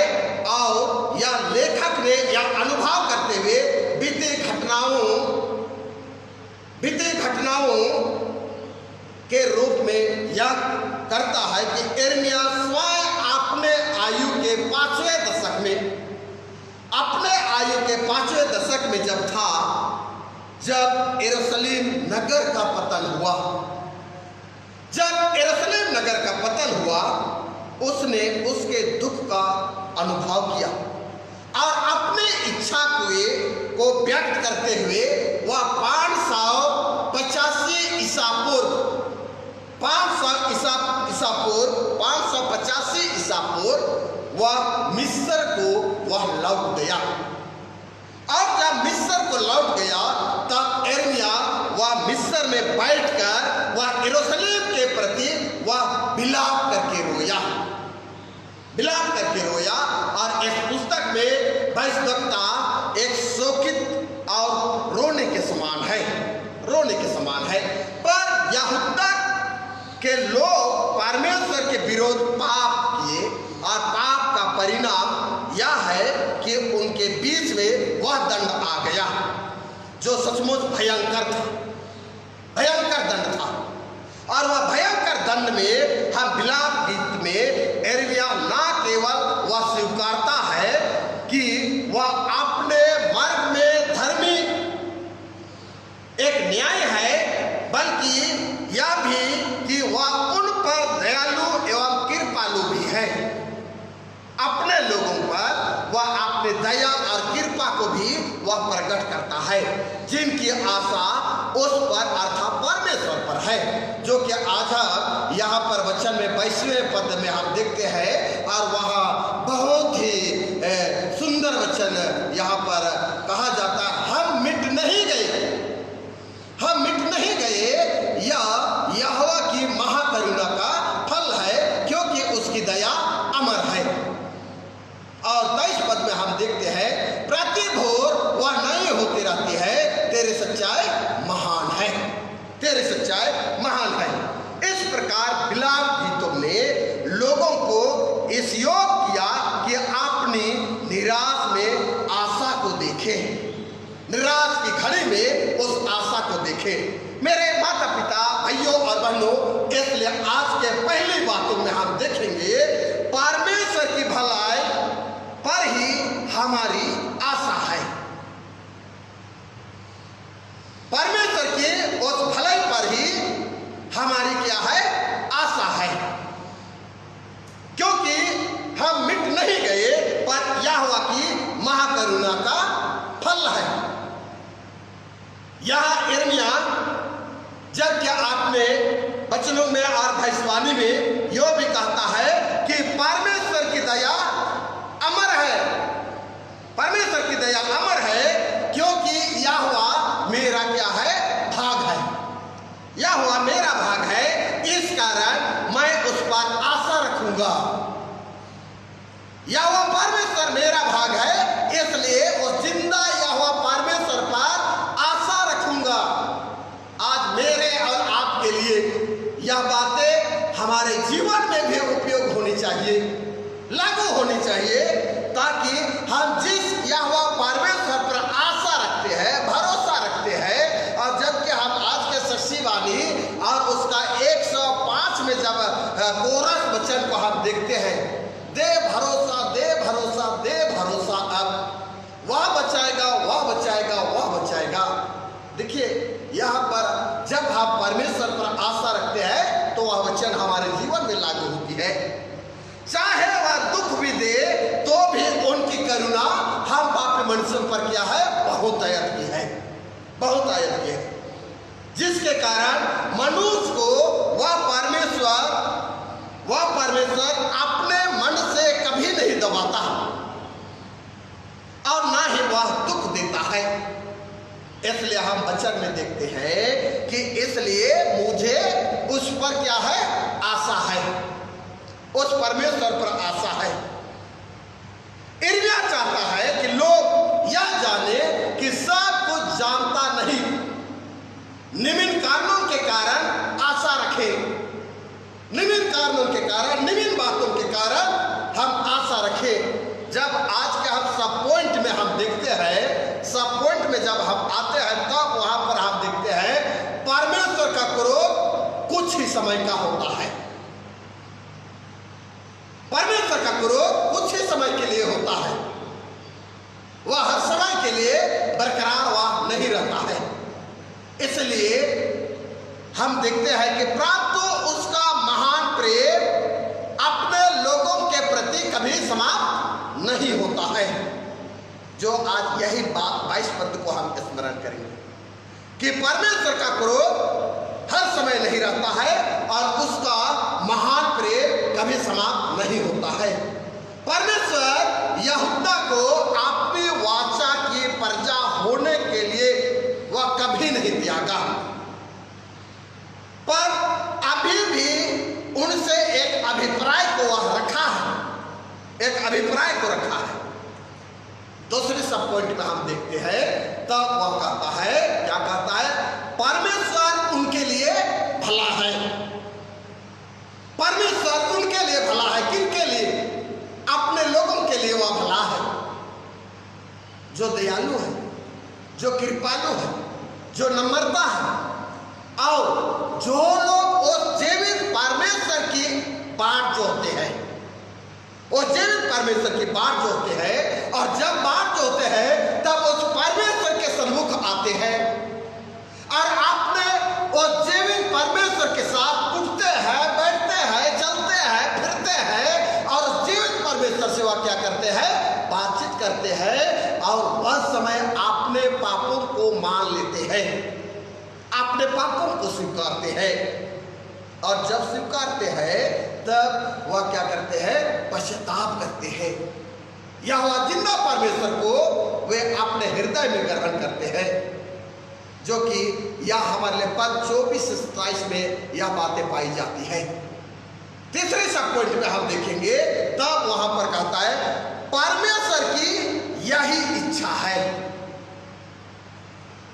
और यह लेखक ने यह अनुभव करते हुए बीते घटनाओं के रूप में यह करता है कि यिर्मयाह स्वयं अपने आयु के 5वें दशक में, अपने आयु के 5वें दशक में जब था, जब यरूशलेम नगर का पतन हुआ, जब यरूशलेम नगर का पतन हुआ, उसने उसके दुख का अनुभव किया और अपनी इच्छा को व्यक्त करते हुए वह 585 ईसा पूर्व 585 ईसा पूर्व वह मिस्र को वह लौट गया। और जब मिस्र को लौट गया तब यिर्मयाह वह मिस्र में बैठकर वह यरूशलेम के प्रति वह विलाप करके रोया और इस पुस्तक में भविष्यवक्ता एक शोकित और रोने के समान है। पर यहूदा के लोग परमेश्वर के विरोध पाप किए और पाप का परिणाम यह है कि उनके बीच में वह दंड आ गया जो सचमुच भयंकर दंड था। और वह भयंकर दंड में हम विलाप गीत में यिर्मयाह न केवल वह स्वीकारता है कि वह अपने वर्ग में धर्मी एक न्याय है, बल्कि यह भी कि वह उन पर दयालु एवं कृपालु भी है। अपने लोगों पर वह अपने दया और कृपा को भी वह प्रकट करता है, जिनकी आशा उस पर अर्थात परमेश्वर पर है, जो कि आज यहाँ पर वचन में 22वें पद में हम देखते हैं। और वहाँ बहुत ही सुंदर वचन यहाँ पर कहा जाता है, हम मिट नहीं गए, यह यहोवा की महाकरुणा का फल है, क्योंकि उसकी दया अमर है। और 23 पद में हम देखते हैं, प्रति भोर वह नई होती रहती है, तेरी सच्चाई महान है। इस प्रकार विलाप गीतों ने लोगों को इस योग किया कि अपनी निराश में आशा को देखें, निराश की घड़ी में उस आशा को देखें। मेरे माता पिता, भाइयों और बहनों, इसलिए आज के पहली बातों में हम देखेंगे परमेश्वर की भलाई पर ही हमारी आशा है। परमेश्वर की उस भलाई पर ही हमारी क्या है? आशा है। क्योंकि हम मिट नहीं गए, पर यहोवा की महाकरुणा का फल है। यह यिर्मयाह जब क्या आपने वचनों में और भविष्यवाणी में यो भी कहता है कि परमेश्वर की दया अमर है, परमेश्वर की दया अमर है, क्योंकि यहोवा मेरा क्या है? भाग है। यहोवा मेरा भाग है, इस कारण मैं उस पर आशा रखूंगा। यहोवा परमेश्वर मेरा भाग है, इसलिए उस जिंदा यहोवा परमेश्वर पर आशा रखूंगा। आज मेरे और आपके लिए यह बातें हमारे जीवन में भी उपयोग होनी चाहिए, लागू होनी चाहिए, ताकि हम जिस यहोवा परमेश्वर पर आशा रखते हैं, भरोसा रखते हैं, और जबकि हम आज के साक्षी वाणी और उसका 105 में जब कोरस वचन को हम देखते हैं, दे भरोसा, दे भरोसा, दे भरोसा, अब वह बचाएगा, वह बचाएगा, वह बचाएगा। देखिए यहाँ पर जब हम परमेश्वर पर आशा रखते हैं तो वह वचन हमारे जीवन में लागू होती है। चाहे वह दुख भी दे तो भी उनकी करुणा हम पापी मनुष्यों पर क्या है? बहुत अयत की है, बहुत अयत की है, जिसके कारण मनुष्य को वह परमेश्वर अपने मन से कभी नहीं दबाता और ना ही वह दुख देता है। इसलिए हम वचन में देखते हैं कि इसलिए मुझे उस पर क्या है? आशा है, उस परमेश्वर पर आशा है। यिर्मयाह चाहता है कि लोग यह जाने कि सब कुछ जानता नहीं, निम्न कारणों के कारण आशा रखें, निम्न कारणों के कारण, निम्न बातों के कारण हम आशा रखें। जब आज के हम सब पॉइंट में हम देखते हैं, सब पॉइंट में जब हम आते हैं, तब वहां पर हम देखते हैं परमेश्वर का क्रोध कुछ ही समय का होता है। परमेश्वर का क्रोध कुछ ही समय के लिए होता है, वह हर समय के लिए बरकरार वह नहीं रहता है। इसलिए हम देखते हैं कि परंतु उसका महान प्रेम अपने लोगों के प्रति कभी समाप्त नहीं होता है। जो आज यही बात 22 पद को हम स्मरण करेंगे कि परमेश्वर का क्रोध हर समय नहीं रहता है और उसका महान प्रेम कभी समाप्त नहीं होता है। परमेश्वर यहूदा को अपनी वाचा की प्रजा होने के लिए वह कभी नहीं त्यागा, पर अभी भी उनसे एक अभिप्राय को वह रखा है, एक अभिप्राय को रखा है। दूसरे सब पॉइंट में हम देखते हैं, तब वह कहता है, क्या कहता है? परमेश्वर उनके लिए भला है। परमेश्वर उनके लिए भला है। किनके लिए? अपने लोगों के लिए वह भला है, जो दयालु है, जो कृपालु है, जो नम्रता है, और जो लोग उस जीवित परमेश्वर की बाट जोते हैं, वो जीवित परमेश्वर की बाट जोते हैं, और जब बाट जोते हैं तब उस परमेश्वर के सम्मुख आते हैं और अपने उस जीवित परमेश्वर के साथ उठते हैं, बैठते हैं, चलते हैं, फिरते हैं, और उस जीवित परमेश्वर से वह क्या करते हैं? बातचीत करते हैं, और वह समय अपने पापों को मान लेते हैं, अपने पापों को स्वीकारते हैं, और जब स्वीकारते हैं तब वह क्या करते हैं? पश्चाताप करते हैं। यहोवा जिंदा परमेश्वर को वे अपने हृदय में ग्रहण करते हैं, जो कि यह हमारे लिए पद 24 से 27 में यह बातें पाई जाती है। तीसरे सब पॉइंट में हम देखेंगे, तब वहां पर कहता है परमेश्वर की यही इच्छा है,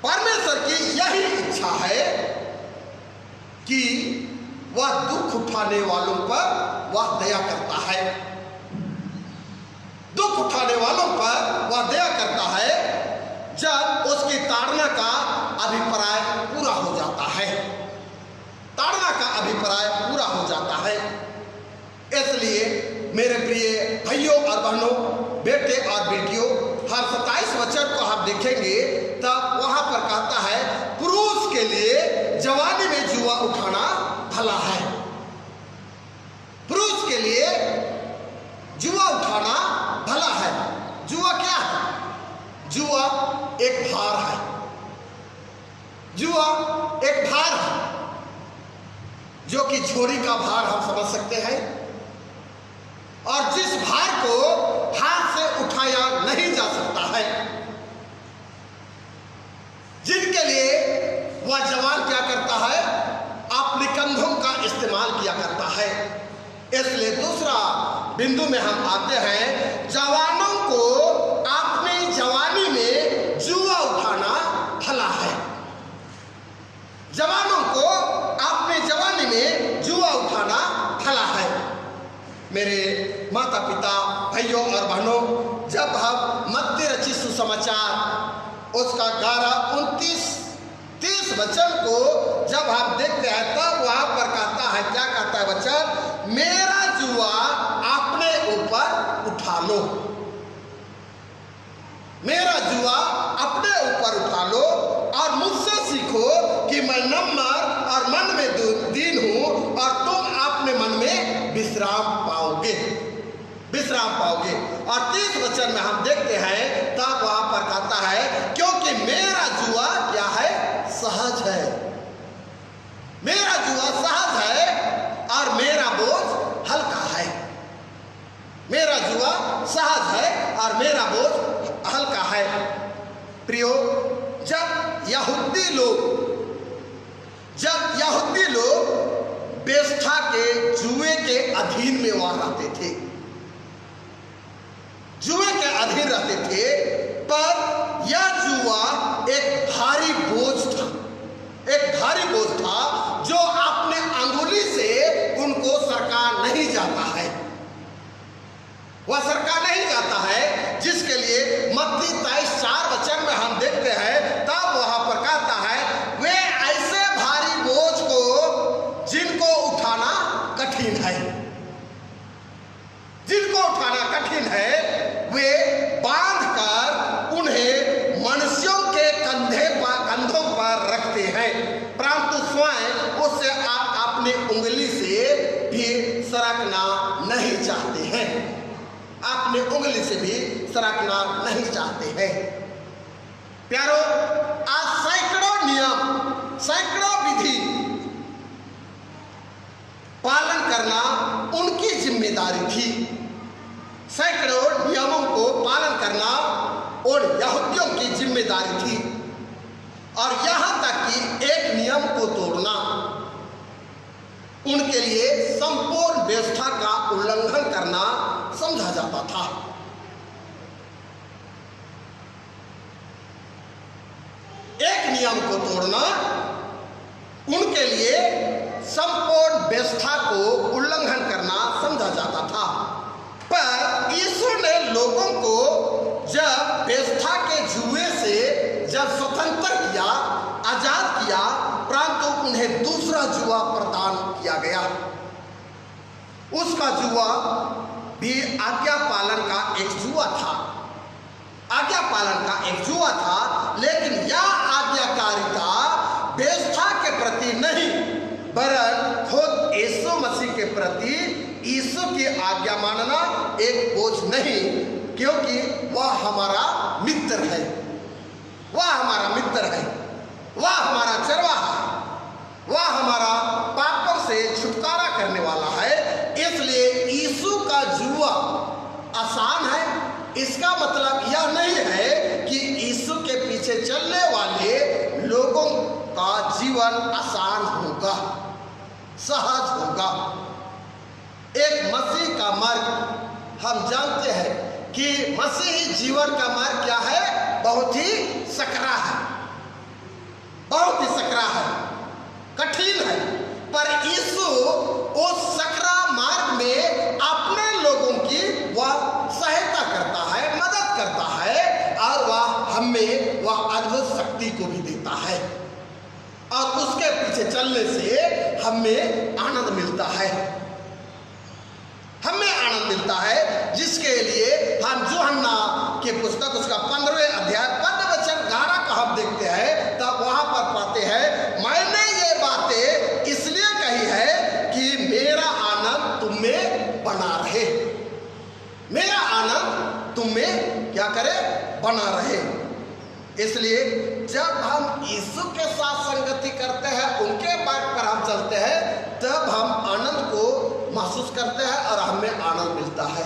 परमेश्वर की यही इच्छा है कि वह दुख उठाने वालों पर वह दया करता है, दुख उठाने वालों पर वह दया करता है जब उसकी ताड़ना का अभिप्राय पूरा हो जाता है। मेरे प्रिय भाइयों और बहनों, बेटे और बेटियों, हर 27 वचन को हम देखेंगे तब वहां पर कहता है पुरुष के लिए जवानी में जुआ उठाना भला है। पुरुष के लिए जुआ उठाना भला है। जुआ क्या है? जुआ एक भार है। जुआ एक भार है, जो कि झोरी का भार हम समझ सकते हैं, और जिस भार को हाथ से उठाया नहीं जा सकता है, जिनके लिए वह जवान क्या करता है, अपने कंधों का इस्तेमाल किया करता है। इसलिए दूसरा बिंदु में हम आते हैं, जवानों को अपनी जवानी में जुआ उठाना भला है। जवानों को अपनी जवानी में जुआ उठाना भला है। मेरे माता पिता, भाइयों और बहनों, जब हम मत्ती रचित सुसमाचार उसका 11-29-30 वचन को जब हम देखते हैं तब वहां पर कहता है, क्या कहता है वचन? मेरा जुआ अपने ऊपर उठा लो। मेरा जुआ अपने ऊपर उठा लो और मुझसे सीखो कि मैं नम्र और मन में दीन हूं, और तुम अपने मन में विश्राम पाओगे, विश्राम पाओगे। और 30 वचन में हम देखते हैं तब वहां पर कहता है, क्योंकि मेरा जुआ क्या है? सहज है। मेरा जुआ सहज है और मेरा बोझ हल्का है। मेरा जुआ सहज है और मेरा बोझ हल्का है। प्रियो, जब यहूदी लोग बेस्था के जुए के अधीन में वहां रहते थे, जुए के अधीन रहते थे, पर यह जुआ एक भारी बोझ था, एक भारी बोझ था जो अपने अंगुली से उनको सरका नहीं जाता है। वह सरका नहीं जाता है, जिसके लिए मत्ती 23:4 वचन में हम देखते हैं तब वहां पर कहता है, वे ऐसे भारी बोझ को जिनको उठाना कठिन है, जिनको उठाना कठिन है, वे बांधकर उन्हें मनुष्यों के कंधों पर रखते हैं, परंतु स्वयं उससे अपनी उंगली से भी सरकना नहीं चाहते हैं, अपनी उंगली से भी सरकना नहीं चाहते हैं। प्यारो, आज सैकड़ों नियम, सैकड़ों विधि पालन करना उनकी जिम्मेदारी थी। सैकड़ों नियमों को पालन करना और यहूदियों की जिम्मेदारी थी, और यहां तक कि एक नियम को तोड़ना उनके लिए संपूर्ण व्यवस्था का उल्लंघन करना समझा जाता था। एक नियम को तोड़ना उनके लिए संपूर्ण व्यवस्था को उल्लंघन करना समझा जाता था। पर यीशु ने लोगों को जब व्यवस्था के जुए से जब स्वतंत्र किया, आजाद किया, परंतु उन्हें दूसरा जुआ प्रदान किया गया। उसका जुआ भी आज्ञा पालन का एक जुआ था, आज्ञा पालन का एक जुआ था, लेकिन यह आज्ञाकारिता व्यवस्था के प्रति नहीं, वरन खुद यीशु मसीह के प्रति यीशु की आज्ञा मानना एक बोझ नहीं, क्योंकि वह हमारा मित्र है, वह हमारा मित्र है, वह हमारा चरवाहा है, वह हमारा पापों से छुटकारा करने वाला है। इसलिए यीशु का जुआ आसान है, इसका मतलब यह नहीं है कि यीशु के पीछे चलने वाले लोगों का जीवन आसान होगा, सहज होगा। एक मसीह का मार्ग हम जानते हैं कि मसीही जीवन का मार्ग क्या है? बहुत ही सकरा है, बहुत ही सकरा है, कठिन है, पर यीशु उस सकरा मार्ग में अपने लोगों की वह सहायता करता है, मदद करता है, और वह हमें वह अद्भुत शक्ति को भी देता है, और उसके पीछे चलने से हमें आनंद मिलता है, हमें आनंद आनंद मिलता है, जिसके लिए हम यूहन्ना के पुस्तक उसका 15वें अध्याय पद वचन 11 का हम देखते हैं, तब वहां पर पाते हैं, मैंने ये बातें इसलिए कही है कि मेरा आनंद तुम में बना रहे। मेरा आनंद तुम में क्या करे? बना रहे। इसलिए जब हम यीशु के साथ संगति करते हैं, उनके मार्ग पर हम चलते हैं, तब हम आनंद को महसूस करते हैं और हमें आनंद मिलता है।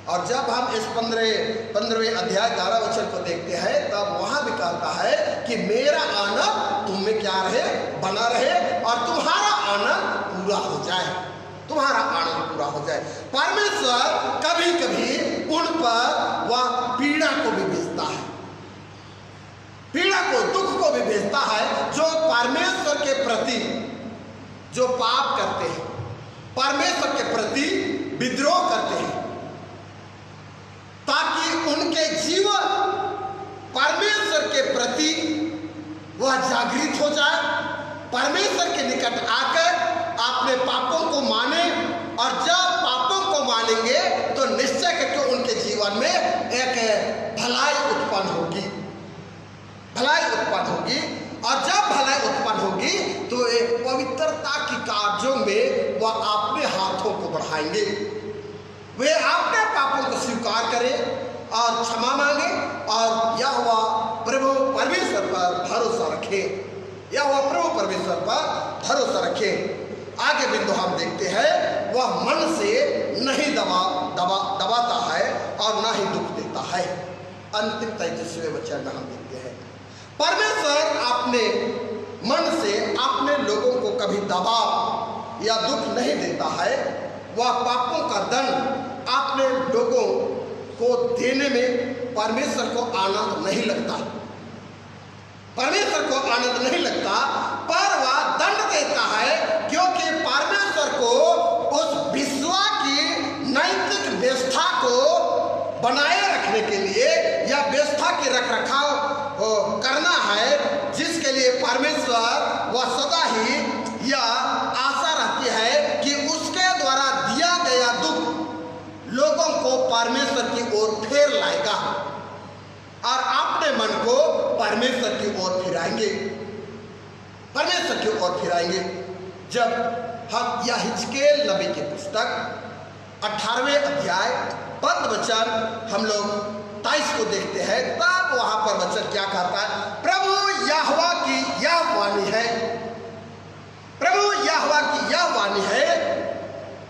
और जब हम इस 15वें अध्याय 11 वचन को देखते हैं, तब वहां भी कहता है कि मेरा आनंद तुम में क्या रहे? बना रहे, और तुम्हारा आनंद पूरा हो जाए। तुम्हारा आनंद पूरा हो जाए। परमेश्वर कभी कभी उन पर वह पीड़ा को भी भेजता है, पीड़ा को, दुख को भी भेजता है, जो परमेश्वर के प्रति जो पाप करते हैं, परमेश्वर के प्रति विद्रोह करते हैं, ताकि उनके जीवन परमेश्वर के प्रति वह जागृत हो जाए, परमेश्वर के निकट आकर अपने पापों को माने, और जब पापों को मानेंगे तो निश्चय करके उनके जीवन में एक भलाई उत्पन्न होगी, भलाई उत्पन्न होगी। और जब भलाई उत्पन्न होगी तो एक पवित्रता की कार्यों में वह अपने हाथों को बढ़ाएंगे, वे अपने पापों को स्वीकार करें और क्षमा मांगे, और यहोवा प्रभु परमेश्वर पर भरोसा रखें, यहोवा प्रभु परमेश्वर पर भरोसा रखें। आगे बिंदु हम देखते हैं, वह मन से नहीं दबाता है और ना ही दुख देता है। अंतिम 33वें वचन में हम देखते हैं, परमेश्वर अपने मन से अपने लोगों को कभी दबाव या दुख नहीं देता है। वह पापों का दंड अपने लोगों को देने में परमेश्वर को आनंद नहीं लगता, परमेश्वर को आनंद नहीं लगता, पर वह दंड देता है, क्योंकि परमेश्वर को उस विश्वास की नैतिक व्यवस्था को बनाए रखने के लिए या व्यवस्था के रखरखाव करना है, जिसके लिए परमेश्वर वह सदा ही यह आशा रहती है कि उसके द्वारा दिया गया दुख लोगों को परमेश्वर की ओर फेर लाएगा और अपने मन को परमेश्वर की ओर फिराएंगे, परमेश्वर की ओर फिराएंगे। जब हम यह हिजकेल नबी की पुस्तक 18वें अध्याय पद वचन हम लोग 23 को देखते हैं, तब वहां पर वचन क्या कहता है, प्रभु यहोवा की यह वाणी है, प्रभु यहोवा की यह वाणी है,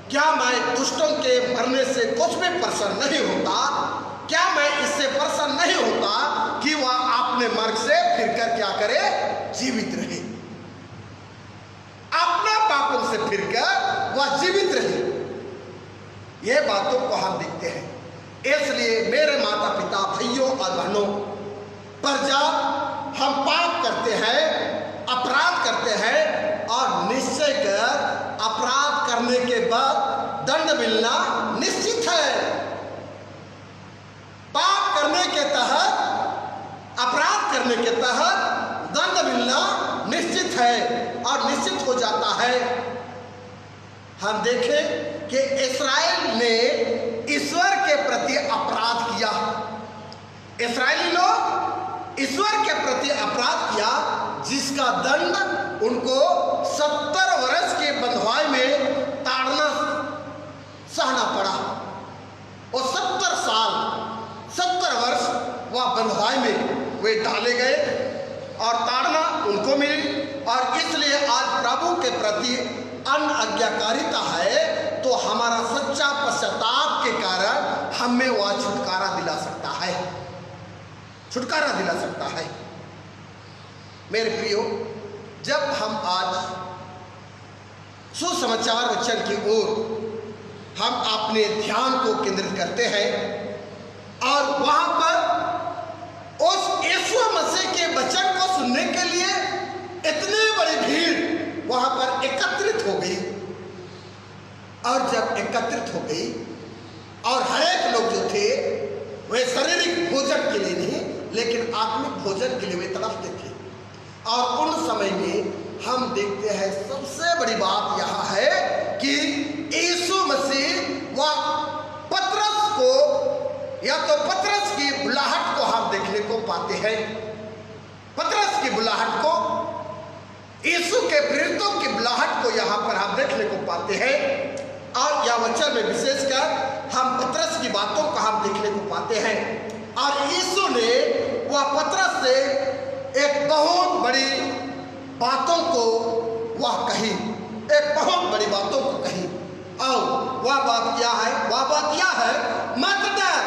क्या मैं दुष्टों के मरने से कुछ भी प्रसन्न नहीं होता? क्या मैं इससे प्रसन्न नहीं होता कि वह अपने मार्ग से फिरकर क्या करे? जीवित रहे, अपने पापों से फिरकर वह जीवित रहे। ये बातों को हम देखते हैं। इसलिए मेरे माता पिता, भाइयों और बहनों, पर जब हम पाप करते हैं, अपराध करते हैं, और निश्चय कर अपराध करने के बाद दंड मिलना निश्चित है, पाप करने के तहत, अपराध करने के तहत दंड मिलना निश्चित है और निश्चित हो जाता है। हम देखें कि इस्राएल ने ईश्वर के प्रति अपराध किया, इस्राएली लोग ईश्वर के प्रति अपराध किया, जिसका दंड उनको 70 वर्ष के बंधुआई में ताड़ना सहना पड़ा। और 70 साल, 70 वर्ष वह बंधुआई में वे डाले गए और ताड़ना उनको मिली। और इसलिए आज प्रभु के प्रति अनाज्ञाकारिता है, तो हमारा सच्चा पश्चाताप के कारण हमें वह छुटकारा दिला सकता है, छुटकारा दिला सकता है। मेरे प्रियो, जब हम आज सुसमाचार वचन की ओर हम अपने ध्यान को केंद्रित करते हैं और वहां पर उस यीशु मसीह के वचन को सुनने के लिए इतनी बड़ी भीड़ वहां पर एकत्रित हो गई, और जब एकत्रित हो गई और हर एक लोग जो थे वे शारीरिक भोजन के लिए नहीं लेकिन आत्मिक भोजन के लिए वे तड़पते थे। और उन समय में हम देखते हैं सबसे बड़ी बात यह है कि यीशु मसीह वह को या तो पतरस की बुलाहट को हम देखने को पाते हैं। पतरस की बुलाहट को, यीशु के प्रेरितों की बुलाहट को यहाँ पर हम देखने को पाते हैं। और यह वचन में विशेषकर हम पतरस की बातों को हम देखने को पाते हैं। और यीशु ने वह पतरस से एक बहुत बड़ी बातों को वह कही, एक बहुत बड़ी बातों को कही। और वह बात क्या है? वह बात क्या है? मत डर।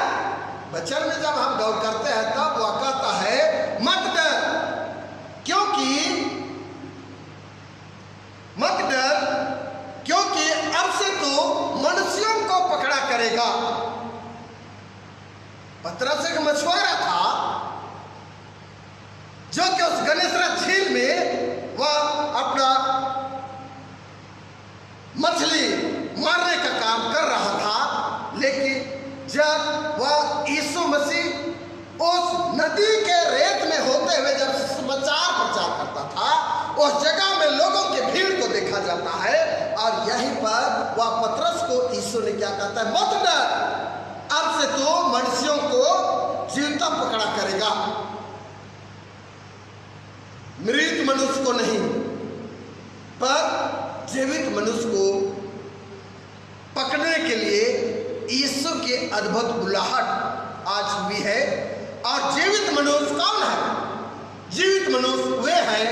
वचन में जब हम गौर करते हैं तब वह कहता है मत डर, मत डर, क्योंकि अब से तो मनुष्यों को पकड़ा करेगा। पतरस एक मछुआरा था जो कि उस गन्नेसरत झील में वह अपना मछली मारने का काम कर रहा था। लेकिन जब वह यीशु मसीह उस नदी के रेत में होते हुए जब समाचार प्रचार करता था, उस जगह में लोगों के भीड़ को देखा जाता है। और यहीं पर वह पतरस को यीशु ने क्या कहता है? मत डर, अब से तो मनुष्यों को जीवता पकड़ा करेगा, मृत मनुष्य को नहीं पर जीवित मनुष्य को पकड़ने के लिए यीशु की अद्भुत बुलाहट आज हुई है। और जीवित मनुष्य कौन है? जीवित मनुष्य वे हैं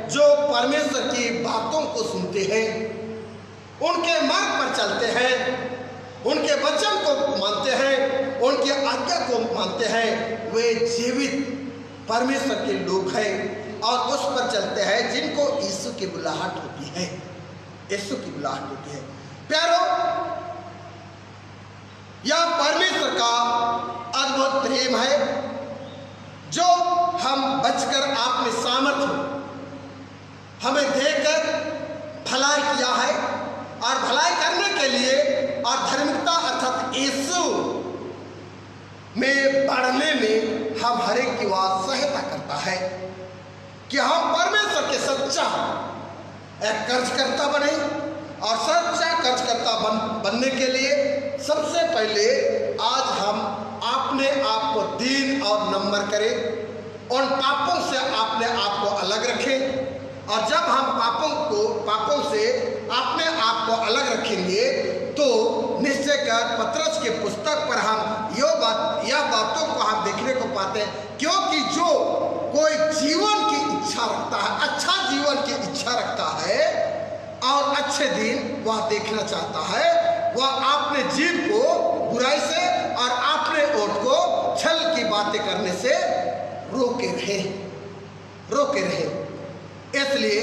जो परमेश्वर की बातों को सुनते हैं, उनके मार्ग पर चलते हैं, उनके वचन को मानते हैं, उनकी आज्ञा को मानते हैं। वे जीवित परमेश्वर के लोग हैं और उस पर चलते हैं जिनको यीशु की बुलाहट होती है। यीशु की बुलाहट होती है। प्यारो, यह परमेश्वर का अद्भुत प्रेम है जो हम बचकर आपने सामर्थ्य हमें देकर भलाई किया है। और भलाई करने के लिए और धार्मिकता अर्थात यीशु में बढ़ने में हम हर एक की वह सहायता करता है कि हम परमेश्वर के सच्चा एक कर्जकर्ता बने। और सच्चा कर्जकर्ता बनने के लिए सबसे पहले आज हम अपने आप को दीन और नम्र करें, उन पापों से अपने आप को अलग रखें। और जब हम पापों से अपने आप को अलग रखेंगे तो निश्चय कर पतरस के पुस्तक पर हम यह बातों को हम देखने को पाते हैं। क्योंकि जो कोई जीवन की इच्छा रखता है, अच्छा जीवन की इच्छा रखता है और अच्छे दिन वह देखना चाहता है, वह अपने जीव को बुराई से और अपने ओठ को छल की बातें करने से रोके रहे। इसलिए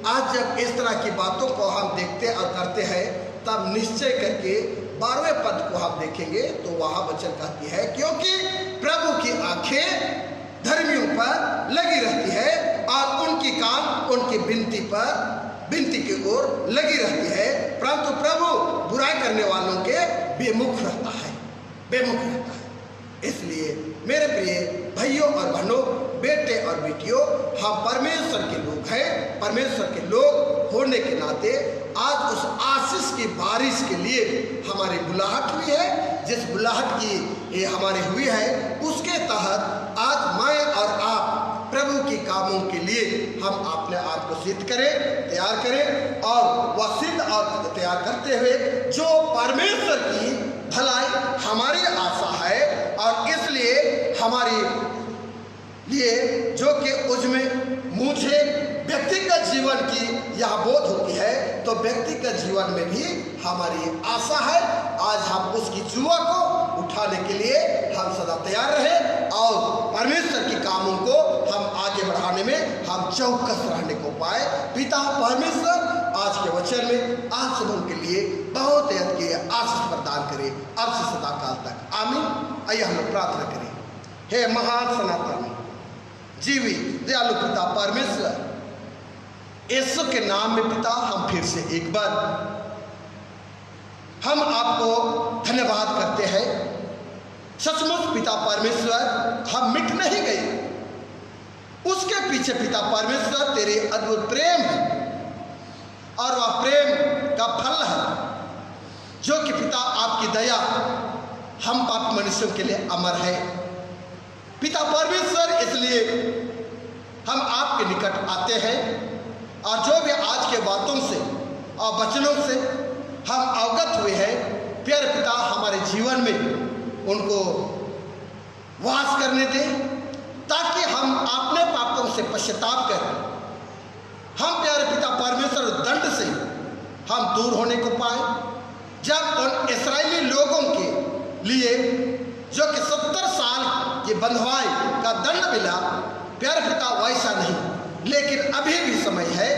आज जब इस तरह की बातों को हम देखते और करते हैं तब निश्चय करके 12वें पद को हम देखेंगे तो वहाँ वचन कहती है, क्योंकि प्रभु की आंखें धर्मियों पर लगी रहती है और उनकी कान उनकी विनती की ओर लगी रहती है, परंतु प्रभु बुराई करने वालों के बेमुख रहता है। इसलिए मेरे प्रिय भाइयों और बहनों, बेटे और बेटियों, हम परमेश्वर के लोग हैं। परमेश्वर के लोग होने के नाते आज उस आशीष की बारिश के लिए हमारी बुलाहट हुई है। जिस बुलाहट की ये हमारी हुई है उसके तहत आज मैं और आप प्रभु के कामों के लिए हम अपने आप को सिद्ध करें, तैयार करें। और वह सिद्ध और तैयार करते हुए जो परमेश्वर की भलाई हमारी आशा है और इसलिए हमारी लिए जो कि उसमें मुझे व्यक्तिगत जीवन की यह बोध होती है तो व्यक्तिगत जीवन में भी हमारी आशा है। आज हम उसकी जुआ को उठाने के लिए हम सदा तैयार रहे और परमेश्वर के कामों को हम आगे बढ़ाने में हम चौकस रहने को पाए। पिता परमेश्वर आज के वचन में आज सुबह के लिए बहुत की आशीष प्रदान करे अब से सदा काल तक, आमीन। आइए हम लोग प्रार्थना करें। हे महान सनातन जीवित दयालु पिता परमेश्वर, यीशु के नाम में पिता हम फिर से एक बार हम आपको धन्यवाद करते हैं। सचमुच पिता परमेश्वर हम मिट नहीं गए, उसके पीछे पिता परमेश्वर तेरे अद्भुत प्रेम है और वह प्रेम का फल है जो कि पिता आपकी दया हम पापी मनुष्यों के लिए अमर है। पिता परमेश्वर, इसलिए हम आपके निकट आते हैं और जो भी आज के बातों से और वचनों से हम अवगत हुए हैं, प्यारे पिता हमारे जीवन में उनको वास करने दें, ताकि हम अपने पापों से पश्चाताप करें। हम प्यारे पिता परमेश्वर दंड से हम दूर होने को पाए। जब उन इस्राएली लोगों के लिए जो कि 70 साल की बंधुआई का दंड मिला, प्यारे पिता वैसा नहीं, लेकिन अभी भी समय है,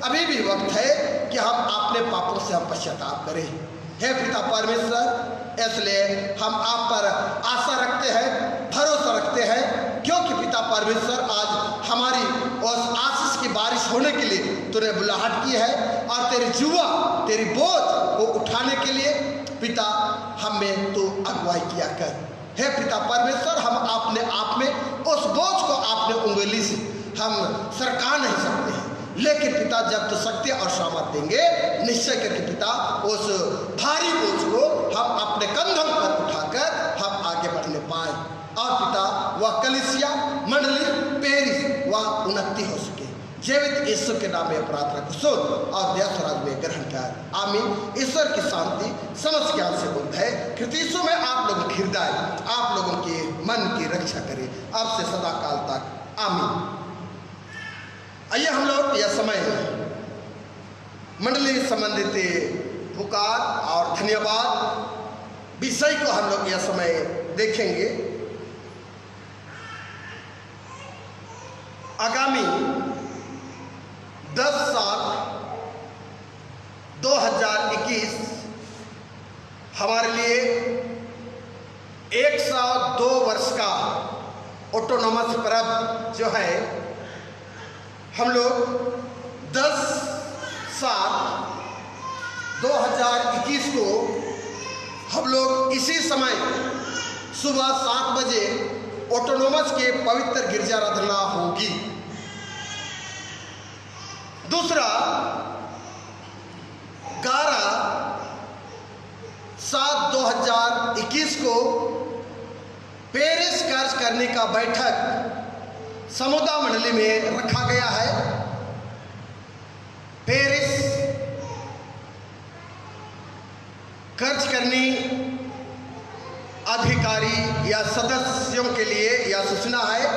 अभी भी वक्त है कि हम अपने पापों से हम पश्चाताप करें। हे पिता परमेश्वर, इसलिए हम आप पर आशा रखते हैं, भरोसा रखते हैं, क्योंकि पिता परमेश्वर आज हमारी उस आशीष की बारिश होने के लिए तूने बुलाहट की है और तेरी जुआ, तेरी बोझ को उठाने के लिए पिता हमें तू अगुवाई किया कर। हे पिता परमेश्वर, हम अपने आप में उस बोझ को अपने उंगली से हम सरका नहीं सकते हैं, लेकिन पिता जब तो शक्ति और सामर्थ देंगे, निश्चय करके पिता उस भारी बोझ को हम अपने कंधों पर उठाकर हम आगे बढ़ने पाए और पिता वह कलीसिया मंडली पेरिस वह उन्नति हो सके। जीवित ईश्वर के नाम में प्रार्थना को सुन और दया स्वराज में ग्रहण कर। आमीन। ईश्वर की शांति समस्त ज्ञान से मुक्त है। ख्रीष्ट में आप लोगों की हृदय, आप लोगों के मन की रक्षा करे अब से सदा काल तक। आमीन। आइए हम लोग यह समय मंडली संबंधित पुकार और धन्यवाद विषय को हम लोग यह समय देखेंगे। आगामी 10/7/2021 हमारे लिए 102 वर्ष का ऑटोनॉमस पर्व जो है, हम लोग 10/7/2021 को हम लोग इसी समय सुबह 7 बजे ऑटोनॉमस के पवित्र गिरजाराधना होगी। दूसरा 11/7/2021 को पेरिस कार्य करने का बैठक समुदाय मंडली में रखा गया है। पेरिस खर्च करनी अधिकारी या सदस्यों के लिए यह सूचना है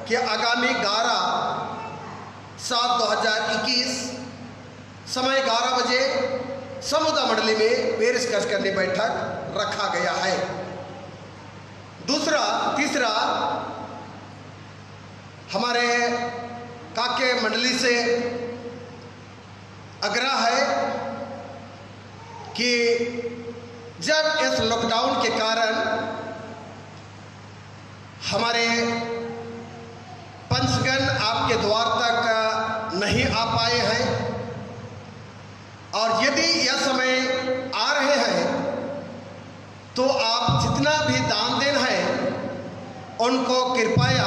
कि आगामी 11/7/2021 समय 11 बजे समुदाय मंडली में पेरिस खर्च करने बैठक रखा गया है। तीसरा हमारे काके मंडली से आग्रह है कि जब इस लॉकडाउन के कारण हमारे पंचगण आपके द्वार तक नहीं आ पाए हैं, और यदि यह समय आ रहे हैं तो आप जितना भी दान देना है उनको कृपया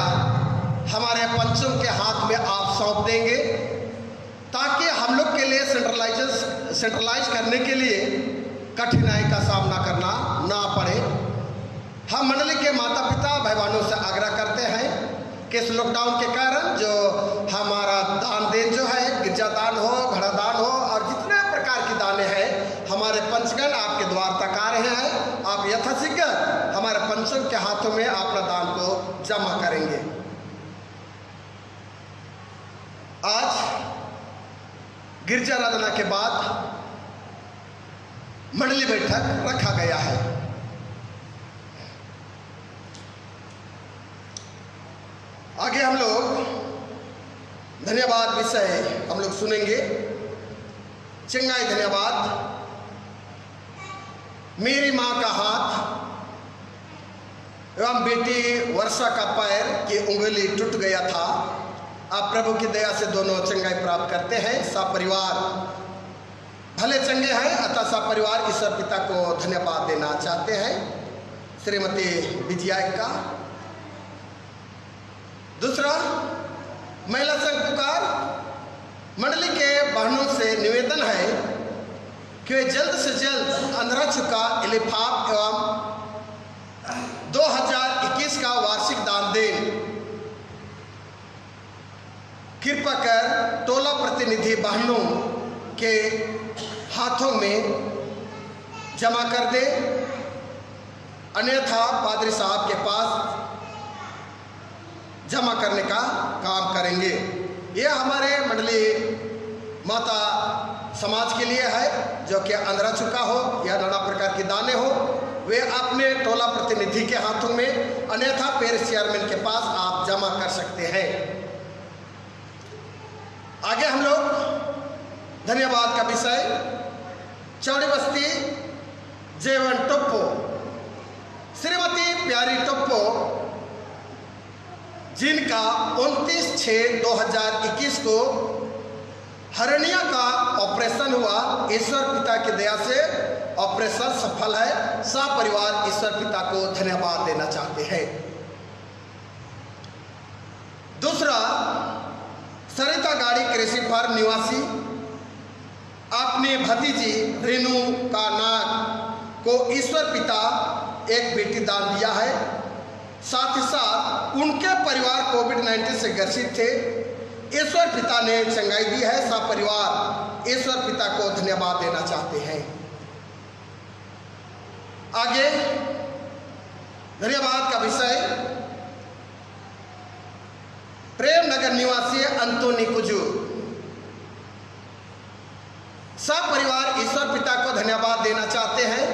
हमारे पंचों के हाथ में आप सौंप देंगे, ताकि हम लोग के लिए सेंट्रलाइज करने के लिए कठिनाई का सामना करना ना पड़े। हम मंडली के माता पिता भाई बहनों से आग्रह करते हैं कि इस लॉकडाउन के कारण जो हमारा दान देन जो है, गिरजा दान हो, घड़ा दान हो और जितने प्रकार की दाने हैं, हमारे पंचगण आपके द्वार तक आ रहे हैं। आप यथाशीघ्र हमारे पंचों के हाथों में अपना दान को जमा करेंगे। आज गिरजाराधना के बाद मंडली बैठक रखा गया है। आगे हम लोग धन्यवाद विषय हम लोग सुनेंगे। चंगाई धन्यवाद। मेरी माँ का हाथ एवं बेटी वर्षा का पैर की उंगली टूट गया था। आप प्रभु की दया से दोनों चंगाई प्राप्त करते हैं। सब परिवार भले चंगे हैं, अतः सब परिवार ईश्वर पिता को धन्यवाद देना चाहते हैं। श्रीमती विजया का। दूसरा महिला संघ पुकार। मंडली के बहनों से निवेदन है कि वे जल्द से जल्द अंधरा चुका लिफाफ एवं 2021 का वार्षिक दान दें। कृपा कर टोला प्रतिनिधि बहनों के हाथों में जमा कर दे, अन्यथा पादरी साहब के पास जमा करने का काम करेंगे। यह हमारे मंडली माता समाज के लिए है, जो कि अंधरा चुका हो या नाना प्रकार के दाने हो, वे अपने टोला प्रतिनिधि के हाथों में, अन्यथा पेरिस चेयरमैन के पास आप जमा कर सकते हैं। आगे हम लोग धन्यवाद का विषय चौड़ी बस्ती जेवन टोप्पो, श्रीमती प्यारी टोप्पो, जिनका 29/6/2021 को हर्निया का ऑपरेशन हुआ। ईश्वर पिता की दया से ऑपरेशन सफल है। सपरिवार ईश्वर पिता को धन्यवाद देना चाहते हैं। दूसरा, सरिता गाड़ी कृषि फार्म निवासी अपनी भतीजी रेणु का नाग को ईश्वर पिता एक बेटी दान दिया है। साथ ही साथ उनके परिवार कोविड-19 से ग्रसित थे। ईश्वर पिता ने चंगाई दी है। सपरिवार ईश्वर पिता को धन्यवाद देना चाहते हैं। आगे धन्यवाद का विषय प्रेम नगर निवासी अंतोनी कुजू, सपरिवार ईश्वर पिता को धन्यवाद देना चाहते हैं।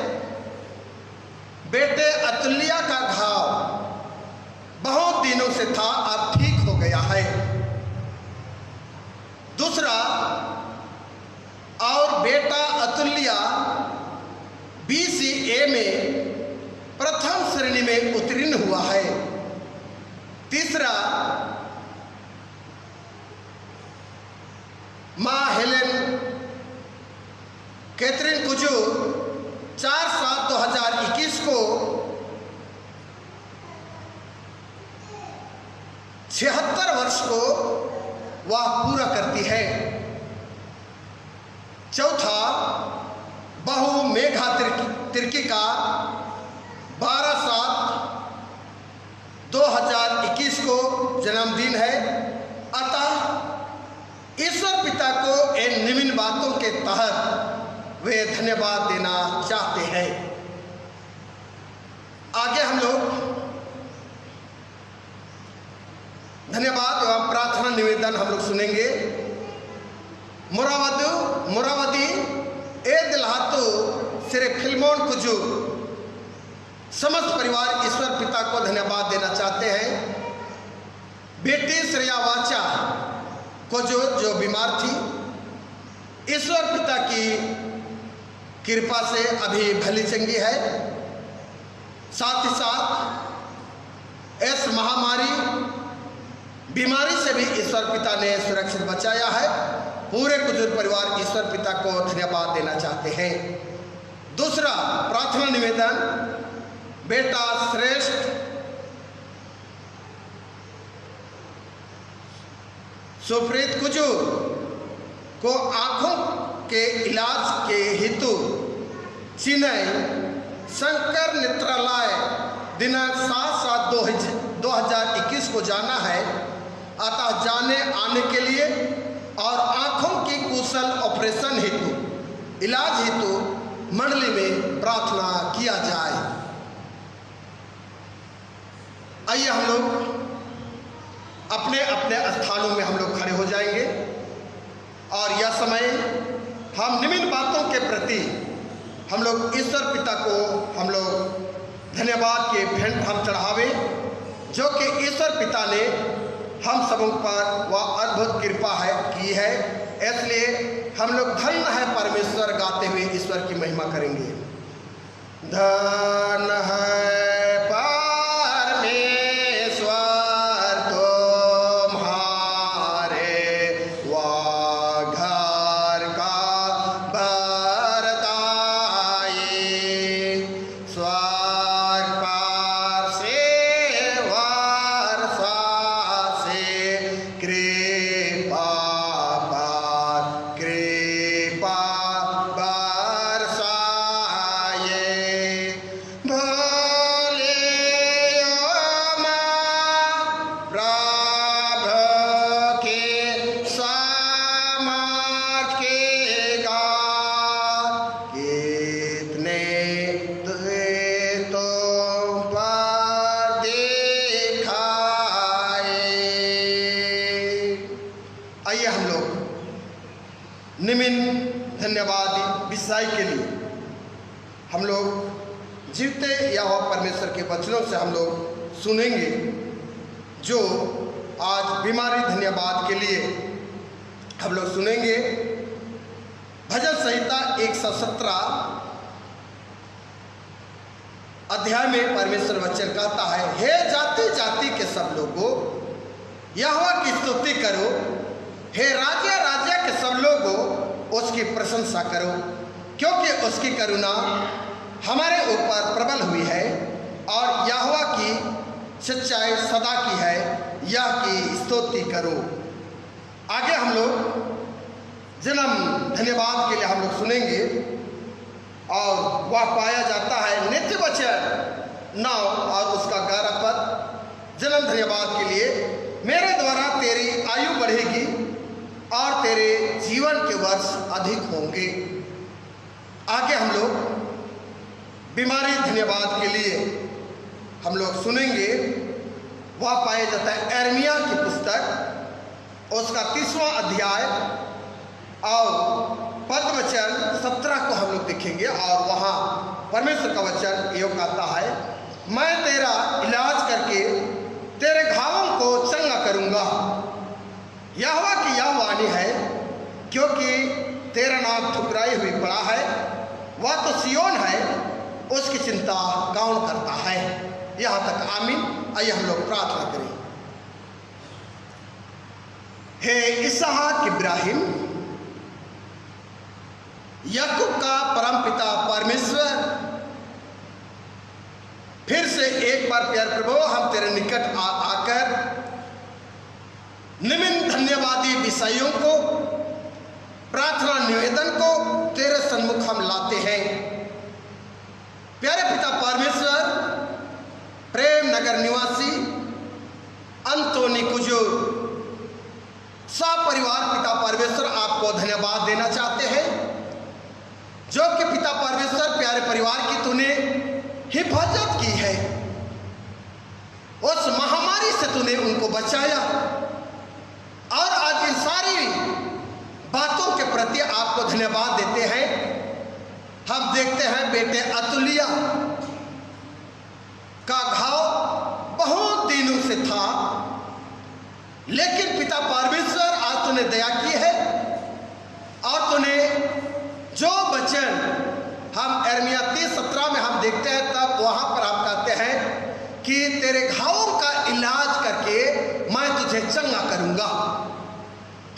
बेटे अतुल्या का घाव बहुत दिनों से था, अब ठीक हो गया है। दूसरा, और बेटा अतुल्या BCA में प्रथम श्रेणी में उत्तीर्ण हुआ है। तीसरा, मां हेलेन कैथरीन कुजू 4/7/2021 को 76 वर्ष को वह पूरा करती है। चौथा, बहु मेघा तिर्की का 12/7/2021 को जन्मदिन है। अतः ईश्वर पिता को इन निम्न बातों के तहत वे धन्यवाद देना चाहते हैं। आगे हम लोग धन्यवाद एवं प्रार्थना निवेदन हम लोग सुनेंगे। मुरावदी ए दिलहातु श्री फिल्मोन कुजू समस्त परिवार ईश्वर पिता को धन्यवाद देना चाहते हैं। बेटी श्रेया वाचा को जो बीमार थी, ईश्वर पिता की कृपा से अभी भली चंगी है। साथ ही साथ इस महामारी बीमारी से भी ईश्वर पिता ने सुरक्षित बचाया है। पूरे कुजूर परिवार ईश्वर पिता को धन्यवाद देना चाहते हैं। दूसरा प्रार्थना निवेदन, बेटा श्रेष्ठ सुप्रीत कुजू को आंखों के इलाज के हेतु चेन्नई शंकर नेत्रालय दिनांक 7/7/2021 को जाना है। अतः जाने आने के लिए और आंखों की कुशल ऑपरेशन हेतु इलाज हेतु मंडली में प्रार्थना किया जाए। आइए हम लोग अपने अपने स्थानों में हम लोग खड़े हो जाएंगे और यह समय हम निम्न बातों के प्रति हम लोग ईश्वर पिता को हम लोग धन्यवाद के भेंट हम चढ़ावे, जो कि ईश्वर पिता ने हम सबों पर वह अद्भुत कृपा है की है। इसलिए हम लोग धन्य है परमेश्वर गाते हुए ईश्वर की महिमा करेंगे। धन्य है कृपा निमित्त धन्यवाद विषय के लिए हम लोग जीवते यहोवा परमेश्वर के वचनों से हम लोग सुनेंगे, जो आज बीमारी धन्यवाद के लिए हम लोग सुनेंगे। भजन संहिता 117 अध्याय में परमेश्वर वचन कहता है, हे जाति जाति के सब लोगों यहोवा की स्तुति करो, हे राज्य राज्य के सब लोगों उसकी प्रशंसा करो, क्योंकि उसकी करुणा हमारे ऊपर प्रबल हुई है और यहोवा की सच्चाई सदा की है, यह की स्तुति करो। आगे हम लोग जन्म धन्यवाद के लिए हम लोग सुनेंगे और वह पाया जाता है नित्य वचन 9 और उसका 11 पद। जन्म धन्यवाद के लिए, मेरे द्वारा तेरी आयु बढ़ेगी और तेरे जीवन के वर्ष अधिक होंगे। आगे हम लोग बीमारी धन्यवाद के लिए हम लोग सुनेंगे, वह पाया जाता है यिर्मयाह की पुस्तक उसका 30वां अध्याय और पद वचन 17 को हम लोग देखेंगे और वहाँ परमेश्वर का वचन योग कहता है, मैं तेरा इलाज करके तेरे घावों को चंगा करूँगा। यहोवा की यह वाणी है, क्योंकि तेरा नाम ठुकराई हुई पड़ा है, वह तो सियोन है, उसकी चिंता कौन करता है। यहाँ तक आमीन। आइए हम लोग प्रार्थना करें। हे इसहाक इब्राहिम याकूब का परमपिता परमेश्वर, फिर से एक बार प्यार प्रभु हम तेरे निकट आकर निम्न धन्यवादी विषयों को, प्रार्थना निवेदन को तेरे सन्मुख हम लाते हैं। प्यारे पिता परमेश्वर, प्रेम नगर निवासी अंतोनी कुजूर परिवार पिता परमेश्वर आपको धन्यवाद देना चाहते हैं, जो कि पिता परमेश्वर प्यारे परिवार की तूने हिफाजत की है, उस महामारी से तूने उनको बचाया और आज इन सारी बातों के प्रति आपको धन्यवाद देते हैं। हम देखते हैं बेटे अतुलिया का घाव बहुत दिनों से था, लेकिन पिता परमेश्वर आज तूने दया की है और तूने जो वचन हम यिर्मयाह 30:17 में हम देखते हैं, तब वहां पर आप कहते हैं कि तेरे घावों का इलाज करके मैं तुझे चंगा करूंगा।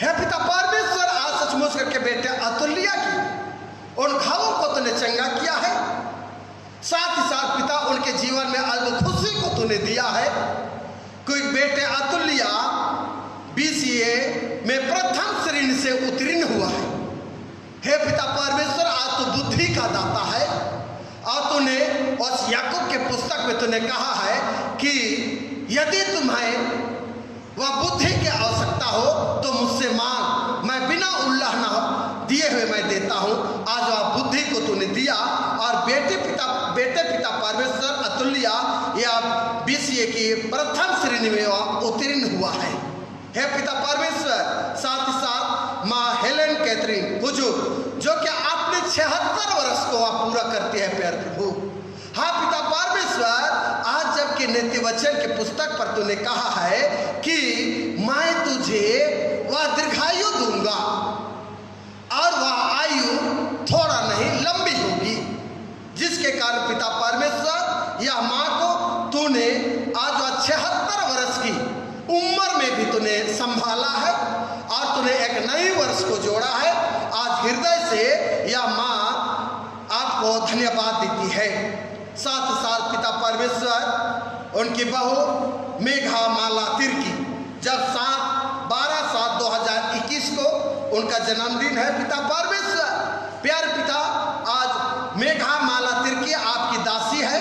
हे पिता परमेश्वर, आज सचमुच करके बेटे अतुलिया की उन घावों को तूने चंगा किया है, साथ ही साथ पिता उनके जीवन में आज खुशी को तूने दिया है। कोई बेटे अतुलिया BCA में प्रथम श्रेणी से उत्तीर्ण हुआ है। हे पिता परमेश्वर, आज तो बुद्धि का दाता है और तूने उस याकूब के पुस्तक में तूने कहा है कि यदि तुम्हें वह बुद्धि की आवश्यकता हो तो मुझसे मांग, मैं बिना उल्लाह न दिए हुए मैं देता हूँ। आज वह बुद्धि को तूने दिया और बेटे पिता परमेश्वर अतुलिया या BCA की प्रथम श्रेणी में वह उत्तीर्ण हुआ है। हे पिता परमेश्वर, साथ ही साथ माँ हेलेन कैथरीन हुजूर, जो कि आपने 76 वर्ष को वह पूरा करती है प्यार प्रभु। हाँ पिता परमेश्वर, आज जबकि नित्य वचन के पुस्तक पर तूने कहा है कि मैं तुझे वह दीर्घायु दूंगा और वह आयु थोड़ा नहीं लंबी होगी, जिसके कारण पिता परमेश्वर या माँ को तूने आज वह 76 वर्ष की उम्र में भी तूने संभाला है और तूने एक नई वर्ष को जोड़ा है। आज हृदय से यह माँ आपको धन्यवाद देती है। साथ ही साथ पिता परमेश्वर उनकी बहू मेघा माला तिर्की, जब 12/7/2021 को उनका जन्मदिन है। पिता परमेश्वर, प्यारे पिता, आज मेघा माला तिर्की आपकी दासी है।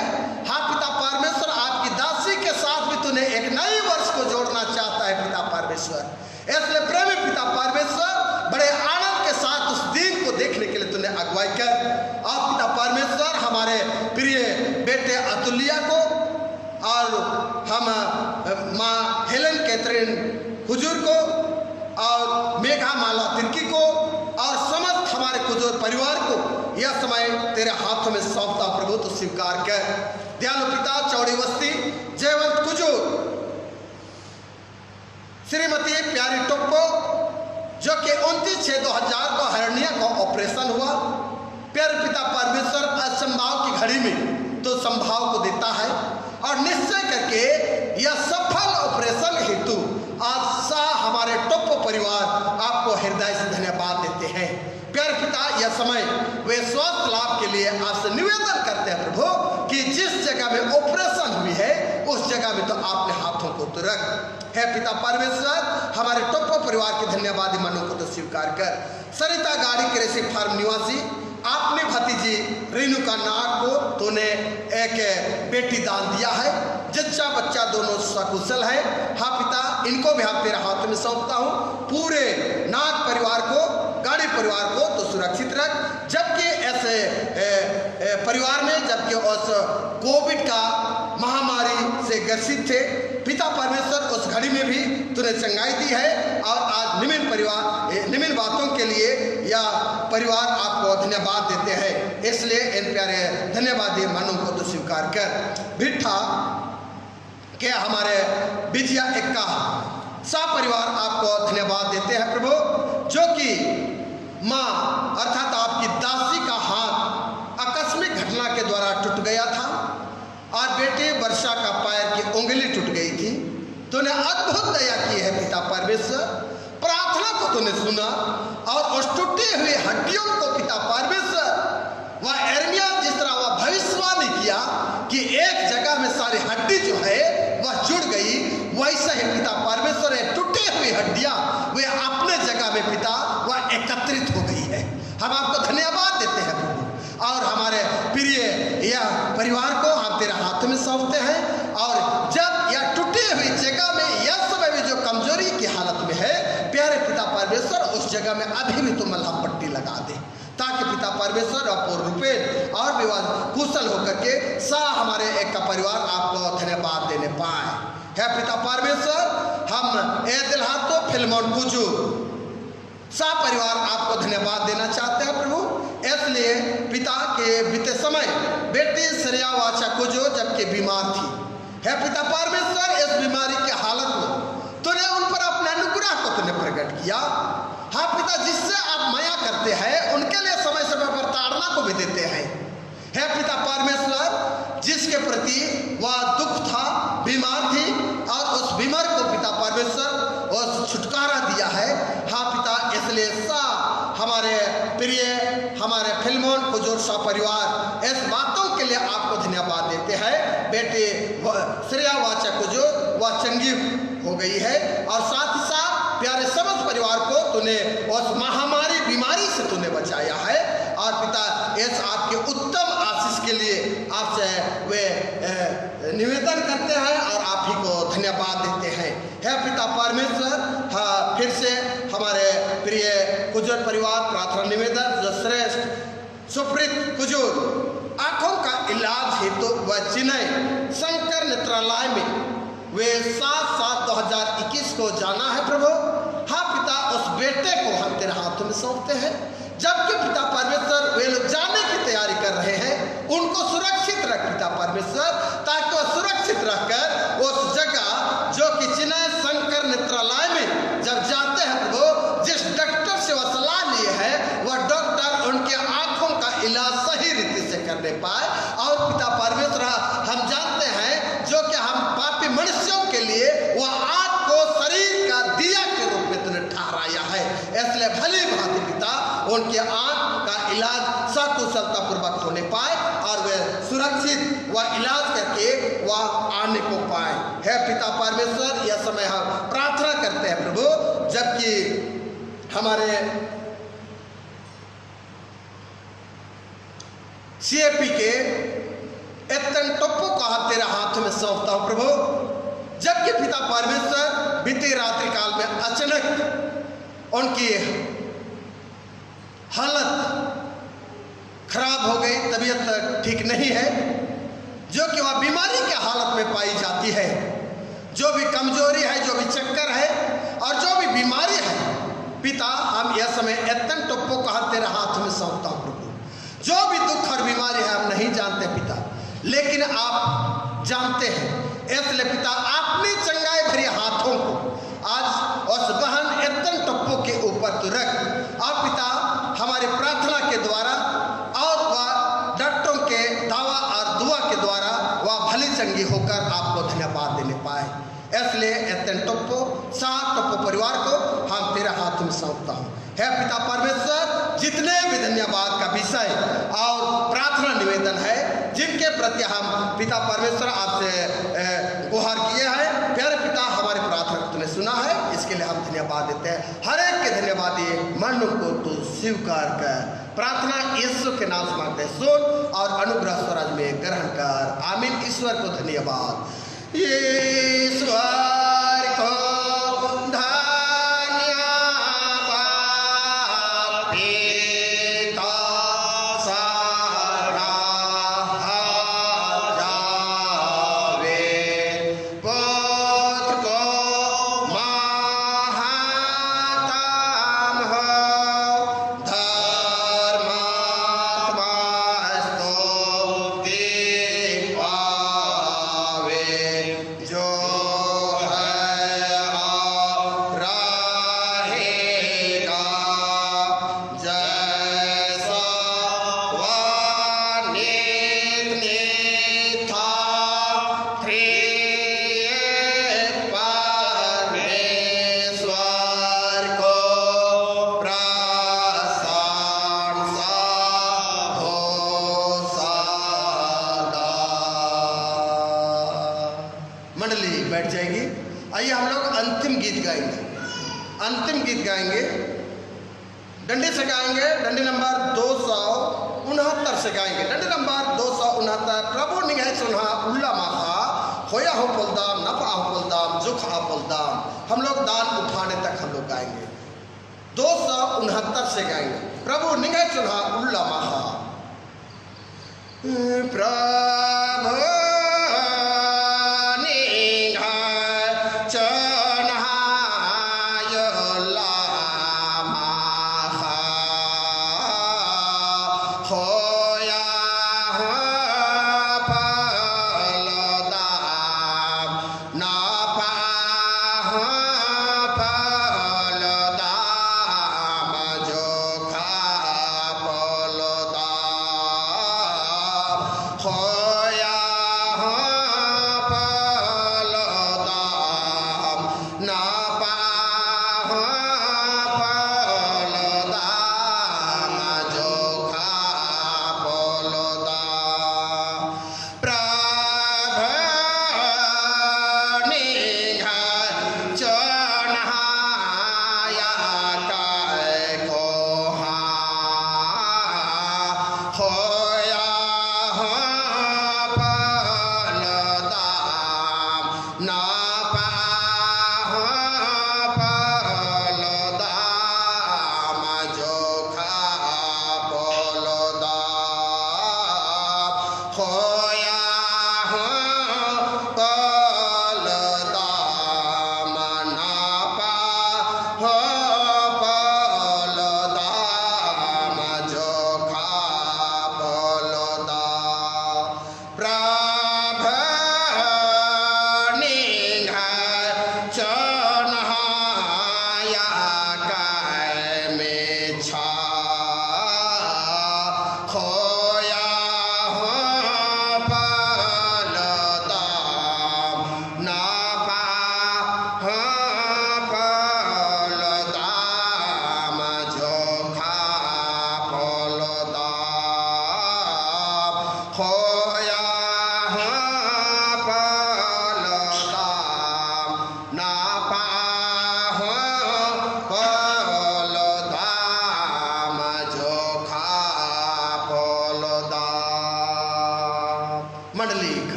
हाँ पिता परमेश्वर, आपकी दासी के साथ भी तूने एक नई वर्ष को जोड़ना चाहता है पिता परमेश्वर। इसलिए प्रेमी पिता परमेश्वर, बड़े आनंद के साथ उस दिन को देखने के लिए तूने अगुवाई कर। आप पिता परमेश्वर हमारे प्रिय बेटे अतुलिया को और हम माँ हेलेन कैथरीन हुजूर को और मेघा माला तिर्की को और हमारे कुजूर परिवार को यह समय तेरे हाथों में सौंपता प्रभु, तो स्वीकार कर। दयालु पिता, चौड़ी बस्ती जयवंत कुजूर श्रीमती प्यारी टोप्पो, जो कि 29/6/2000 को हर्निया का ऑपरेशन हुआ, प्यारे पिता परमेश्वर असंभव की घड़ी में तो संभाव को देता है और निश्चय करके यह सफल ऑपरेशन हेतु आज सा हमारे टोप्पो परिवार आपको हृदय से धन्यवाद देते हैं। प्यारे पिता, यह समय वे स्वास्थ्य लाभ के लिए आपसे निवेदन करते हैं प्रभु कि जिस जगह में ऑपरेशन हुई है उस जगह में तो आपने हाथों को तो रख है। पिता परमेश्वर, हमारे टोप्पो परिवार के धन्यवादी मनों को तो स्वीकार कर। सरिता गाड़ी कृषि फार्म निवासी आपने भतीजी रेणुका नाग को तूने एक बेटी दान दिया है, जच्चा बच्चा दोनों सकुशल है। हाँ पिता, इनको भी हम तेरे हाथ में सौंपता हूँ। पूरे नाग परिवार को, गाड़ी परिवार को तो सुरक्षित रख, जबकि ऐसे परिवार में जबकि उस कोविड का महामारी से ग्रसित थे, पिता परमेश्वर उस घड़ी में भी तूने चंगाई दी है और आज निम्न बातों के लिए या परिवार आपको धन्यवाद देते हैं। इसलिए इन प्यारे धन्यवादी मनों को तो स्वीकार कर। भिट्ठा के हमारे विजया एक्का सा परिवार आपको धन्यवाद देते हैं प्रभु, जो कि माँ अर्थात आपकी दासी का हाथ आकस्मिक घटना के द्वारा टूट गया था और बेटी वर्षा का पैर की उंगली टूट गई थी। तूने अद्भुत दया की है पिता परमेश्वर, प्रार्थना को तूने सुना और उस टूटी हुई हड्डियों को पिता परमेश्वर वह एर्मिया जिस तरह वह भविष्यवाणी किया कि एक जगह में सारी हड्डी जो है वह जुड़ गई, वैसा ही पिता परमेश्वर ये टूटी हुई हड्डियां वे अपने जगह में पिता वह एकत्रित हो गई है। हम आपको धन्यवाद देते हैं प्रभु और हमारे प्रिय यह परिवार को हम तेरे हाथ में सौंपते हैं। और जब यह टूटी हुई जगह में यह समय में जो कमजोरी की हालत में है, प्यारे पिता परमेश्वर उस जगह में अभी भी तुम मलहम पट्टी लगा दे, ताकि पिता परमेश्वर अपूर्ण रूपे और विवाद कुशल होकर के सा हमारे एक का परिवार आपको धन्यवाद देने पाए। है पिता परमेश्वर, हम ए दिलहातो फिल्मोन कुजू सा परिवार आपको धन्यवाद देना चाहते हैं प्रभु। इसलिए पिता के बीते समय बेटी श्रेया वाचा कुजो जबकि बीमार थी, है पिता परमेश्वर इस बीमारी की हालत में तूने उन पर अपने अनुग्रह को तूने प्रकट किया। हाँ पिता, जिससे आप माया करते हैं उनके लिए समय समय पर ताड़ना को भी देते हैं। है पिता परमेश्वर, जिसके प्रति वह दुख था, बीमार थी और उस बीमार को पिता परमेश्वर उस छुटकारा दिया है। हाँ पिता, इसलिए सा हमारे प्रिय हमारे फिल्मों कुजूर सा परिवार इस बातों के लिए आपको धन्यवाद देते हैं। बेटी श्रेया वाचा कुजूर वह चंगी हो गई है और साथ ही साथ प्यारे समस्त परिवार को तूने उस महामारी बीमारी से तूने बचाया है। और पिता, इस आपके उत्तम आशीष के लिए आपसे वे निवेदन करते हैं और आप ही को धन्यवाद देते हैं। है पिता परमेश्वर, हाँ फिर से हमारे प्रिय कुजूर परिवार प्रार्थना निवेदन जो श्रेष्ठ सुप्रीत कुजूर आंखों का इलाज हेतु वह चेन्नई शंकर नेत्रालय में वे 7/7/2021 को जाना है प्रभु। हाँ पिता, उस बेटे को हम तेरे हाथों में सौंपते हैं, जबकि पिता परमेश्वर वे लोग जाने की तैयारी कर रहे हैं, उनको सुरक्षित रख पिता परमेश्वर, ताकि वह सुरक्षित रहकर उस जगह जो कि चेन्नई शंकर नेत्रालय में जब जाते हैं प्रभु, जिस डॉक्टर से वह सलाह लिए है वह डॉक्टर उनके आंखों का इलाज सही रीति से करने पाए। और पिता परमेश्वर, हम जानते हैं जो कि हम पापी मनुष्यों के लिए वह आंख को शरीर का दिया के रूप में तुमने ठहराया है, इसलिए भली भांति पिता उनके आंख का इलाज सकुशलता पूर्वक होने पाए और वे सुरक्षित वह इलाज करके वह आने को पाए। है पिता परमेश्वर, यह समय हम प्रार्थना करते हैं प्रभु, जबकि हमारे सीएपी के एतन टप्पू को हम तेरे हाथों में सौंपता हूं प्रभु, जबकि पिता परमेश्वर बीती रात्रि काल में अचानक उनकी हालत खराब हो गई, तबीयत ठीक नहीं है, जो कि वह बीमारी के हालत में पाई जाती है। जो भी कमजोरी है, जो भी चक्कर है और जो भी बीमारी है पिता, हम यह समय एतन टप्पू टप्पों को हम तेरे हाथ में सौंपता हूँ प्रभु। जो भी दुख और बीमारी है हम नहीं जानते पिता, लेकिन आप जानते हैं। इसलिए पिता अपनी चंगाई भरी हाथों को आज उस गहन एतन टप्पों के ऊपर तू रख, और पिता हमारी प्रार्थना के द्वारा और वह डॉक्टरों के दावा और दुआ के द्वारा वह भली चंगी होकर आपको धन्यवाद देने पाए। इसलिए एतन टप्पो 7 टप्पो परिवार को हम तेरे हाथ में सौंपता हूँ। हे पिता परमेश्वर, जितने भी धन्यवाद का विषय और प्रार्थना निवेदन है जिनके प्रति हम पिता परमेश्वर आपसे गुहार किए हैं, प्यारे पिता हमारे प्रार्थना को तूने सुना है, इसके लिए हम धन्यवाद देते हैं। हर एक के धन्यवाद दिए मन को तू स्वीकार कर। प्रार्थना यीशु के नाम से मांगते हैं, सुन और अनुग्रह स्वराज में ग्रहण कर। आमीन। ईश्वर को धन्यवाद। ईश्वर को बैठ जाएगी। आइए हम लोग अंतिम गीत गाएंगे। अंतिम गीत गाएंगे, डंडी से गाएंगे। डंडी नंबर 269 से गाएंगे। डंडी नंबर 269। प्रभु निगाह सुना उल्ला माथा होया हो पुलदाम नफा हो पुलदाम जुख आ पुलदाम। हम लोग दान उठाने तक हम लोग गाएंगे। 269 से गाएंगे। प्रभु निगाह सुना उल्ला माथा। प्रभु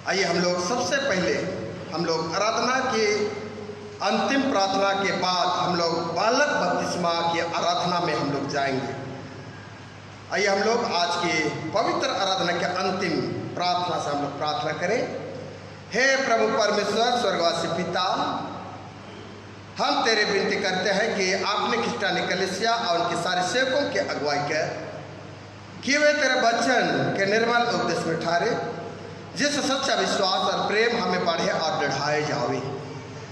आइए हम लोग सबसे पहले हम लोग आराधना की अंतिम प्रार्थना के बाद हम लोग बालक बपतिस्मा की आराधना में हम लोग जाएंगे। आइए हम लोग आज की पवित्र आराधना के अंतिम प्रार्थना से हम लोग प्रार्थना करें। हे प्रभु परमेश्वर स्वर्गवासी पिता, हम तेरे विनती करते हैं कि आपने खिस्टानी कलीसिया और उनके सारे सेवकों की अगुवाई कर कि वे तेरे वचन के निर्मल उपदेश में ठहरे, जिससे सच्चा विश्वास और प्रेम हमें बढ़े और बढ़ाए जावे।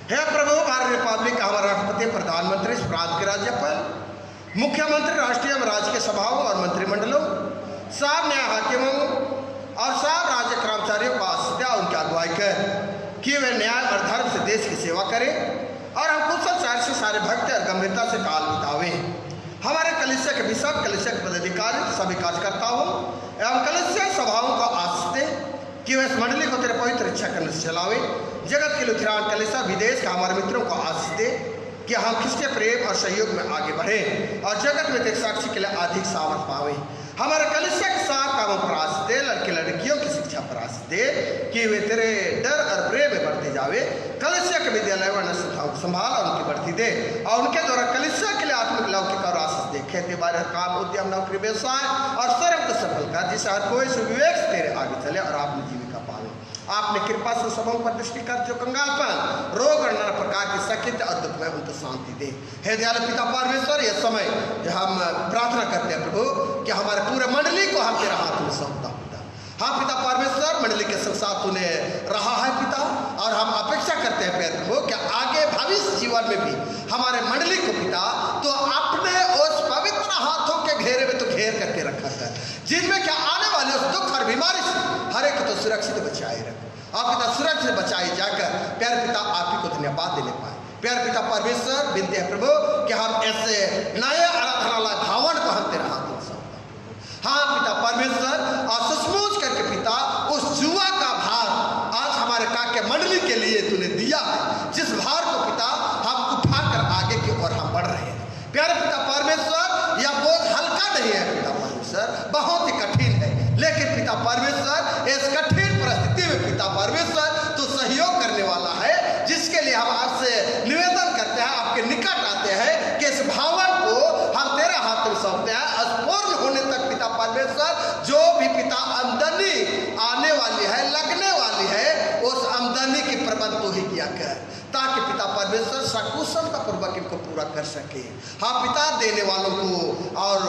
हे प्रभु, भारत रिपब्लिक का हमारा राष्ट्रपति, प्रधानमंत्री, इस प्रांत के राज्यपाल, मुख्यमंत्री, राष्ट्रीय एवं राज्य सभाओं और मंत्रिमंडलों, सब न्याय हाकिमों और सब राज्य कर्मचारियों को आशीष दे और उनकी अगुवाई कर कि वे न्याय और धर्म से देश की सेवा करें और हम कुशल चार से सारे भक्ति और गंभीरता से काल बितावें। हमारे कलीसिया के बिशप, कलीसिया के पदाधिकारी, सभी कार्यकर्ताओं एवं कलीसिया सभाओं को आशीष दे कि वे इस मंडली को तेरे पवित्र इच्छा करने से चलावे। जगत के लुथिरान कलीसिया विदेश के हमारे मित्रों को आशीष दे कि हम खिस्टे प्रेम और सहयोग में आगे बढ़ें और जगत में तेरे साक्षी के लिए अधिक सामर्थ पावे। हमारे कलीसिया के साथ कामों पर आशीष दे, लड़के लड़कियों की शिक्षा पर आशीष दे कि वे तेरे डर और प्रेम में बढ़ते जावे। कलीसिया के विद्यालय व संस्थाओं को संभाल और उनकी बढ़ती दे और उनके द्वारा कलीसिया के लिए आत्मिक लौकिक और आशीष दे। खेती बाड़ी, काम, उद्यम, नौकरी, व्यवसाय और सर्व को सफल कर, जिससे हर कोई सुविवेक से तेरे आगे चले और आपने जीविका पावे। आपने कृपा से सबों पर दृष्टि कर जो कंगालपन, रोग और नाना प्रकार की सकित और दुख में उनको शांति दे। हे दयालु पिता परमेश्वर, यह समय हम प्रार्थना करते हैं प्रभु कि हमारे पूरे मंडली को हम तेरे हाथ में सौंपता पिता। हाँ पिता परमेश्वर, मंडली के संसार तूने रहा है पिता, और हम अपेक्षा करते हैं प्यारे प्रभु कि आगे भविष्य जीवन में भी हमारे मंडली को पिता तो अपने उस पवित्र हाथों के घेरे में तो घेर करके रखा है, जिनमें क्या आने वाले उस दुख और बीमारी से हर एक को तो सुरक्षित बचाए रखो। आप पिता सुरक्षित बचाए जाकर प्यारे पिता आप ही को धन्यवाद देने पाए। प्यारे पिता परमेश्वर, विनती है प्रभु कि हम ऐसे नए आराधनालय भवन को हम तेरे हाथ में सौंपते हैं। हाँ पिता परमेश्वर, और सचमुच करके पिता उस जुआ का भार आज हमारे काके मंडली के लिए तूने दिया है, जिस भार को पिता हम उठाकर आगे की ओर हम बढ़ रहे हैं। प्यारे पिता परमेश्वर, यह बोझ हल्का नहीं है पिता परमेश्वर, बहुत ही कठिन है, लेकिन पिता परमेश्वर इस कठिन परिस्थिति में पिता परमेश्वर तो सहयोग करने वाला है, जिसके लिए हम आपसे निवेदन करते हैं, आपके निकट आते हैं कि इस भावन को हम तेरे हाथ में सौंपते हैं। पूर्ण होने तक पिता परमेश्वर जो भी पिता आमदनी आने वाली है, लगने वाली है, उस आमदनी की प्रबंध तू ही किया कर, ताकि पिता परमेश्वर सकुशलता पूर्वक इनको पूरा कर सके। हाँ पिता, देने वालों को और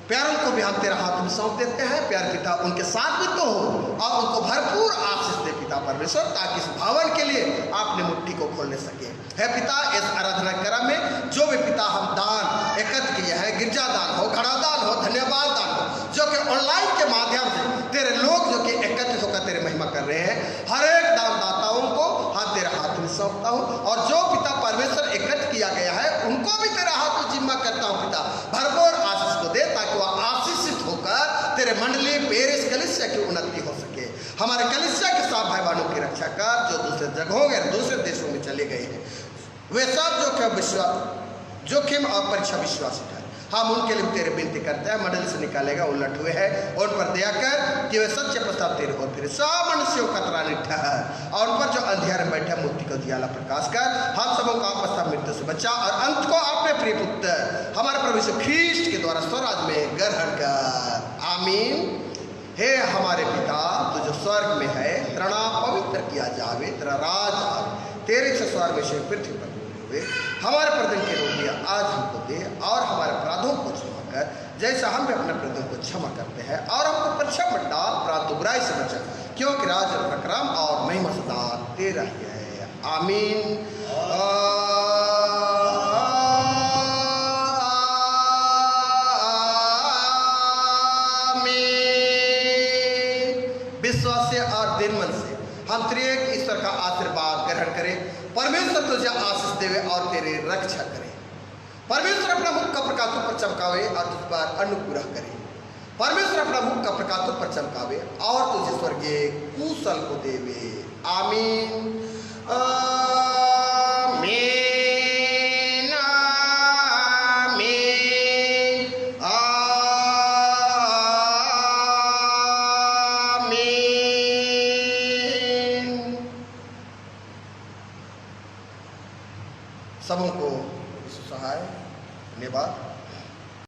प्यारों को भी हम तेरे हाथ में सौंप देते हैं। प्यार पिता उनके साथ भी तो हो और उनको भरपूर आशीष दे पिता परमेश्वर, ताकि इस भवन के लिए आपने मुट्ठी को खोलने सके। है पिता, इस आराधना क्रम में जो भी पिता हम दान एकत्र किए हैं, गिरजा दान हो, घड़ा दान हो, धन्यवाद दान हो, जो कि ऑनलाइन के माध्यम से तेरे लोग जो कि एकत्रित होकर तेरे महिमा कर रहे हैं, हर एक दानदाताओं को हाथ तेरे हाथ में सौंपता हूँ, और जो पिता परमेश्वर एकत्र किया गया है उनको भी तेरे हाथ में जिम्मा करता हूँ पिता। भरपूर आशीष को दे, ताकि वह आशीषित होकर तेरे मंडली पेरिस कलीसिया की उन्नति हो सके। हमारे कलीसिया के साथ भाई बहनों की रक्षा कर, जो दूसरे जगहों में, दूसरे देशों में चले गए हैं, वे सब जोखिम और परीक्षा विश्वास उठाए। हम उनके लिए तेरे विनती करते हैं, मंडली से निकालेगा उलट हुए हैं, उन पर दया कर कि वे सच्चे प्रस्ताव तेरे और फिर सब मनुष्यों का तरानी ठहर, और उन पर जो अंधियारे में बैठे मोती को दियाला प्रकाश कर, हम सबों का आपस मृत्यु से बचा, और अंत को अपने प्रिय पुत्र हमारे प्रभु यीशु ख्रीष्ट के द्वारा स्वराज में ग्रहण कर। आमीन। हे हमारे पिता, तू जो स्वर्ग में है, तेरा नाम पवित्र किया जावे, तेरा राज आवे, तेरे से स्वर्ग में से पृथ्वी पर हुए। हमारे प्रतिदिन की रोटियां आज हमको दे, और हमारे अपराधों को क्षमा कर, जैसा हम भी अपने अपराधों को क्षमा करते हैं, और हमको परीक्षा मत डाल, परंतु बुराई से बचा, क्योंकि राज और प्रक्रम और महिमा सदा तेरा ही है। आमीन। विश्वास से और दिन मन से हम त्रिएक ईश्वर का आशीर्वाद ग्रहण करें। परमेश्वर तुझे आशीष देवे और तेरे रक्षा करे। परमेश्वर अपना मुख का प्रकाश तुझ पर चमकावे और तुझ पर अनुग्रह करे। परमेश्वर अपना मुख का प्रकाश तुझ पर चमकावे और तुझे स्वर्गीय कुशल को देवे। आमीन। सबों को सहाय। धन्यवाद।